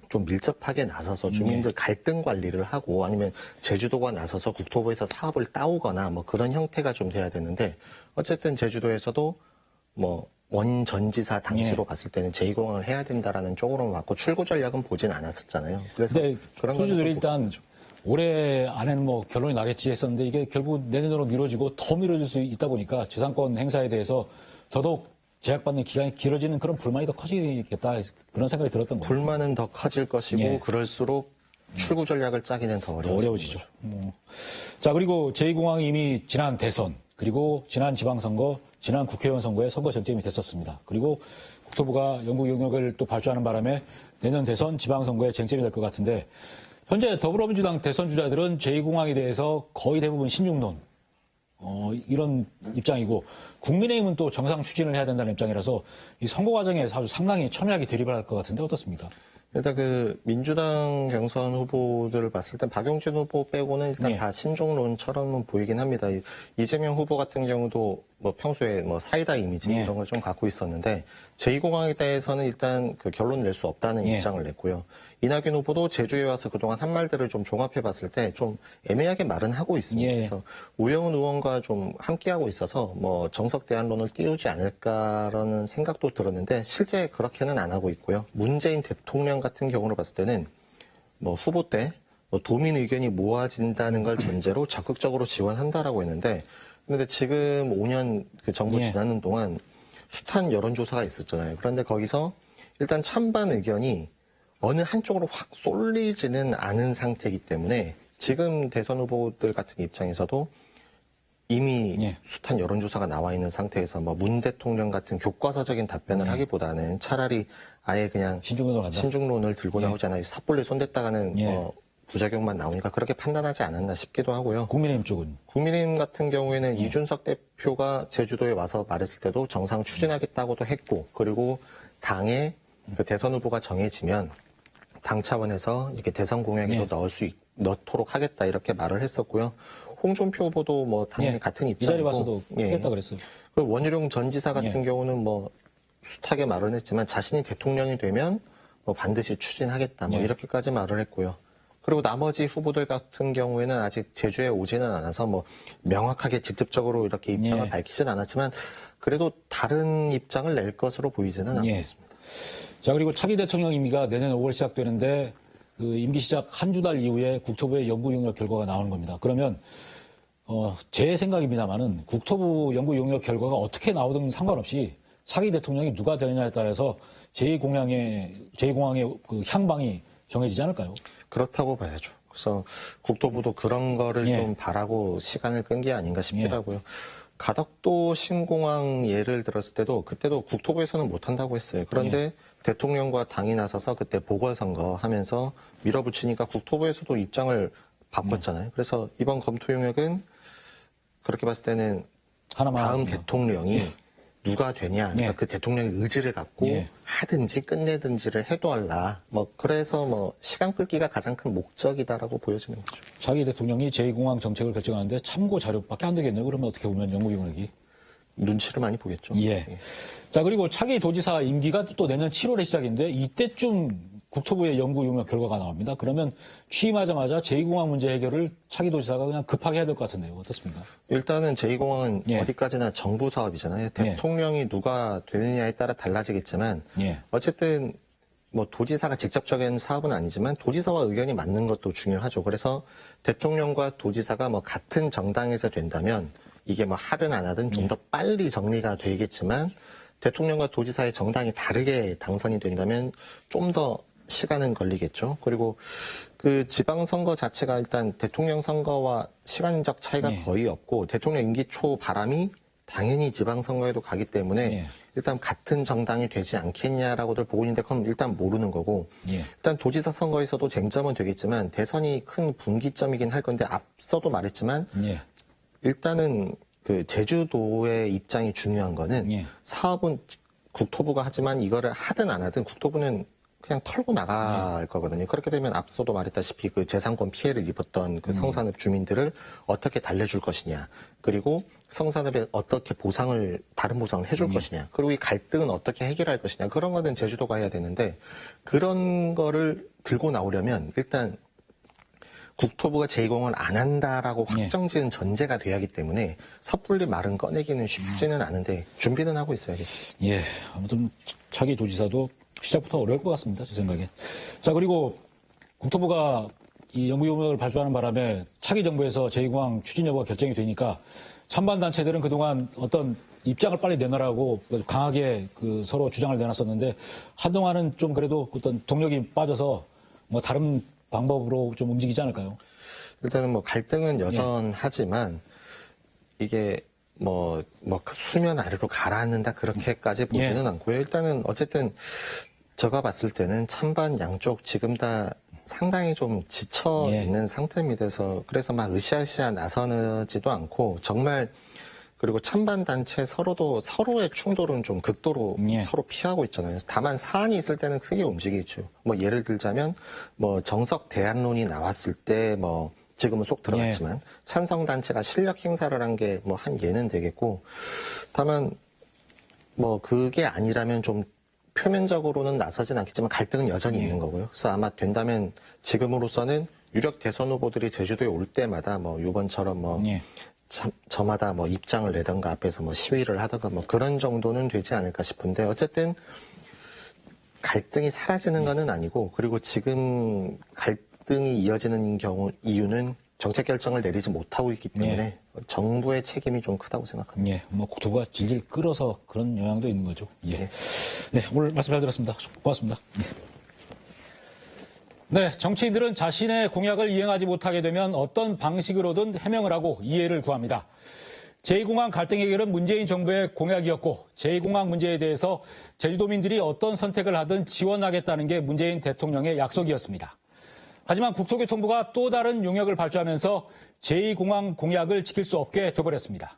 좀 밀접하게 나서서 주민들 갈등 관리를 하고 아니면 제주도가 나서서 국토부에서 사업을 따오거나 뭐 그런 형태가 좀 돼야 되는데 어쨌든 제주도에서도 뭐 원전지사 당시로 봤을 때는 제2공항을 해야 된다라는 쪽으로만 봤고 출구 전략은 보진 않았었잖아요. 그래서 그런 토지들이 일단 올해 안에는 뭐 결론이 나겠지 했었는데 이게 결국 내년으로 미뤄지고 더 미뤄질 수 있다 보니까 재산권 행사에 대해서 더더욱 제약받는 기간이 길어지는 그런 불만이 더 커지겠다 그런 생각이 들었던 거죠. 불만은 더 커질 것이고 그럴수록 출구 전략을 짜기는 더 어려워지죠. 자, 그리고 제2공항이 이미 지난 대선 그리고 지난 지방선거, 지난 국회의원 선거에 선거 쟁점이 됐었습니다. 그리고 국토부가 연구 용역을 또 발주하는 바람에 내년 대선, 지방선거에 쟁점이 될 것 같은데 현재 더불어민주당 대선 주자들은 제2공항에 대해서 거의 대부분 신중론 이런 입장이고 국민의힘은 또 정상 추진을 해야 된다는 입장이라서 이 선거 과정에 아주 상당히 첨예하게 대립을 할 것 같은데 어떻습니까? 일단 그 민주당 경선 후보들을 봤을 때 박용진 후보 빼고는 일단 다 신중론처럼은 보이긴 합니다. 이재명 후보 같은 경우도 뭐 평소에 뭐 사이다 이미지 예. 이런 걸 좀 갖고 있었는데 제2공항에 대해서는 일단 그 결론을 낼 수 없다는 예. 입장을 냈고요. 이낙연 후보도 제주에 와서 그동안 한 말들을 좀 종합해 봤을 때 좀 애매하게 말은 하고 있습니다. 예. 그래서 우영훈 의원과 좀 함께하고 있어서 뭐 정석 대안론을 띄우지 않을까라는 생각도 들었는데 실제 그렇게는 안 하고 있고요. 문재인 대통령 같은 경우로 봤을 때는 뭐 후보 때 뭐 도민 의견이 모아진다는 걸 전제로 적극적으로 지원한다라고 했는데 근데 지금 5년 그 정부 예. 지나는 동안 숱한 여론조사가 있었잖아요. 그런데 거기서 일단 찬반 의견이 어느 한쪽으로 확 쏠리지는 않은 상태이기 때문에 지금 대선 후보들 같은 입장에서도 이미 예. 숱한 여론조사가 나와 있는 상태에서 뭐 문 대통령 같은 교과서적인 답변을 하기보다는 차라리 아예 그냥 신중론으로 간다. 신중론을 들고 나오잖아요. 삿불리 손댔다가는 예. 부작용만 나오니까 그렇게 판단하지 않았나 싶기도 하고요. 국민의힘 쪽은 국민의힘 같은 경우에는 이준석 대표가 제주도에 와서 말했을 때도 정상 추진하겠다고도 했고, 그리고 당의 그 대선 후보가 정해지면 당 차원에서 이렇게 대선 공약에도 넣도록 하겠다 이렇게 말을 했었고요. 홍준표 후보도 뭐 당연히 예. 같은 이 입장이고, 자리 와서도 하겠다 그랬어요. 그 원희룡 전 지사 같은 예. 경우는 뭐 숱하게 말은 했지만 자신이 대통령이 되면 뭐 반드시 추진하겠다 뭐 예. 이렇게까지 말을 했고요. 그리고 나머지 후보들 같은 경우에는 아직 제주에 오지는 않아서 뭐 명확하게 직접적으로 이렇게 입장을 예. 밝히진 않았지만 그래도 다른 입장을 낼 것으로 보이지는 않고 예. 있습니다. 자, 그리고 차기 대통령 임기가 내년 5월 시작되는데 그 임기 시작 한두 달 이후에 국토부의 연구 용역 결과가 나오는 겁니다. 그러면 제 생각입니다만은 국토부 연구 용역 결과가 어떻게 나오든 상관없이 차기 대통령이 누가 되느냐에 따라서 제2공항의 그 향방이 정해지지 않을까요? 그렇다고 봐야죠. 그래서 국토부도 그런 거를 예. 좀 바라고 시간을 끈 게 아닌가 싶기도 하고요. 가덕도 신공항 예를 들었을 때도 그때도 국토부에서는 못한다고 했어요. 그런데 대통령과 당이 나서서 그때 보궐선거 하면서 밀어붙이니까 국토부에서도 입장을 바꿨잖아요. 그래서 이번 검토 용역은 그렇게 봤을 때는 하나만 다음 하군요. 대통령이 누가 되냐 그래서 예. 그 대통령의 의지를 갖고 예. 하든지 끝내든지를 해도할라. 뭐 그래서 뭐 시간 끌기가 가장 큰 목적이다라고 보여지는 거죠. 차기 대통령이 제2공항 정책을 결정하는데 참고 자료밖에 안 되겠네요. 그러면 어떻게 보면 연구 용역이. 눈치를 많이 보겠죠. 예. 자, 그리고 차기 도지사 임기가 또 내년 7월에 시작인데 이때쯤 국토부의 연구 용역 결과가 나옵니다. 그러면 취임하자마자 제2공항 문제 해결을 차기 도지사가 그냥 급하게 해야 될 것 같은데요. 어떻습니까? 일단은 제2공항은 예. 어디까지나 정부 사업이잖아요. 대통령이 누가 되느냐에 따라 달라지겠지만 예. 어쨌든 뭐 도지사가 직접적인 사업은 아니지만 도지사와 의견이 맞는 것도 중요하죠. 그래서 대통령과 도지사가 뭐 같은 정당에서 된다면 이게 뭐 하든 안 하든 좀 더 빨리 정리가 되겠지만 대통령과 도지사의 정당이 다르게 당선이 된다면 좀 더 시간은 걸리겠죠. 그리고 그 지방선거 자체가 일단 대통령 선거와 시간적 차이가 거의 없고 대통령 임기 초 바람이 당연히 지방선거에도 가기 때문에 일단 같은 정당이 되지 않겠냐라고들 보고 있는데 그건 일단 모르는 거고 일단 도지사 선거에서도 쟁점은 되겠지만 대선이 큰 분기점이긴 할 건데 앞서도 말했지만 일단은 그 제주도의 입장이 중요한 거는 사업은 국토부가 하지만 이거를 하든 안 하든 국토부는 그냥 털고 나갈 거거든요. 그렇게 되면 앞서도 말했다시피 그 재산권 피해를 입었던 그 성산읍 주민들을 어떻게 달래줄 것이냐. 그리고 성산읍에 어떻게 다른 보상을 해줄 것이냐. 그리고 이 갈등은 어떻게 해결할 것이냐. 그런 거는 제주도가 해야 되는데 그런 거를 들고 나오려면 일단 국토부가 제2공항을 안 한다라고 확정지은 전제가 돼야 하기 때문에 섣불리 말은 꺼내기는 쉽지는 않은데 준비는 하고 있어야겠죠. 예. 아무튼 차기 도지사도 시작부터 어려울 것 같습니다. 제 생각에. 자, 그리고 국토부가 이 연구 용역을 발주하는 바람에 차기 정부에서 제2공항 추진 여부가 결정이 되니까 찬반 단체들은 그동안 어떤 입장을 빨리 내놓으라고 강하게 그 서로 주장을 내놨었는데 한동안은 좀 그래도 어떤 동력이 빠져서 뭐 다른 방법으로 좀 움직이지 않을까요? 일단은 뭐 갈등은 여전하지만 이게 뭐 수면 아래로 가라앉는다 그렇게까지 보지는 않고요. 일단은 어쨌든 제가 봤을 때는 찬반 양쪽 지금 다 상당히 좀 지쳐 있는 상태입니다. 그래서 막 으쌰으쌰 나서지도 않고 정말 그리고 찬반 단체 서로의 충돌은 좀 극도로 서로 피하고 있잖아요. 다만 사안이 있을 때는 크게 움직이죠. 뭐 예를 들자면 뭐 정석 대안론이 나왔을 때 뭐 지금은 쏙 들어갔지만 찬성단체가 실력 행사를 한 게 뭐 한 예는 되겠고, 다만 뭐 그게 아니라면 좀 표면적으로는 나서진 않겠지만 갈등은 여전히 있는 거고요. 그래서 아마 된다면 지금으로서는 유력 대선 후보들이 제주도에 올 때마다 뭐 이번처럼 뭐 저마다 뭐 입장을 내던가 앞에서 뭐 시위를 하던가 뭐 그런 정도는 되지 않을까 싶은데, 어쨌든 갈등이 사라지는 거는 아니고, 그리고 지금 갈등이 이어지는 경우 이유는 정책 결정을 내리지 못하고 있기 때문에 정부의 책임이 좀 크다고 생각합니다. 예, 뭐 국토부가 질질 끌어서 그런 영향도 있는 거죠. 예. 네, 오늘 말씀 잘 들었습니다. 고맙습니다. 네, 정치인들은 자신의 공약을 이행하지 못하게 되면 어떤 방식으로든 해명을 하고 이해를 구합니다. 제2공항 갈등 해결은 문재인 정부의 공약이었고, 제2공항 문제에 대해서 제주도민들이 어떤 선택을 하든 지원하겠다는 게 문재인 대통령의 약속이었습니다. 하지만 국토교통부가 또 다른 용역을 발주하면서 제2공항 공약을 지킬 수 없게 돼버렸습니다.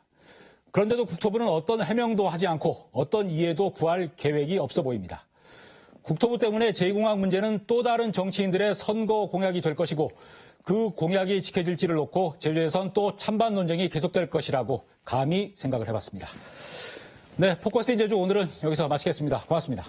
그런데도 국토부는 어떤 해명도 하지 않고 어떤 이해도 구할 계획이 없어 보입니다. 국토부 때문에 제2공항 문제는 또 다른 정치인들의 선거 공약이 될 것이고, 그 공약이 지켜질지를 놓고 제주에선 또 찬반 논쟁이 계속될 것이라고 감히 생각을 해봤습니다. 네, 포커스인 제주 오늘은 여기서 마치겠습니다. 고맙습니다.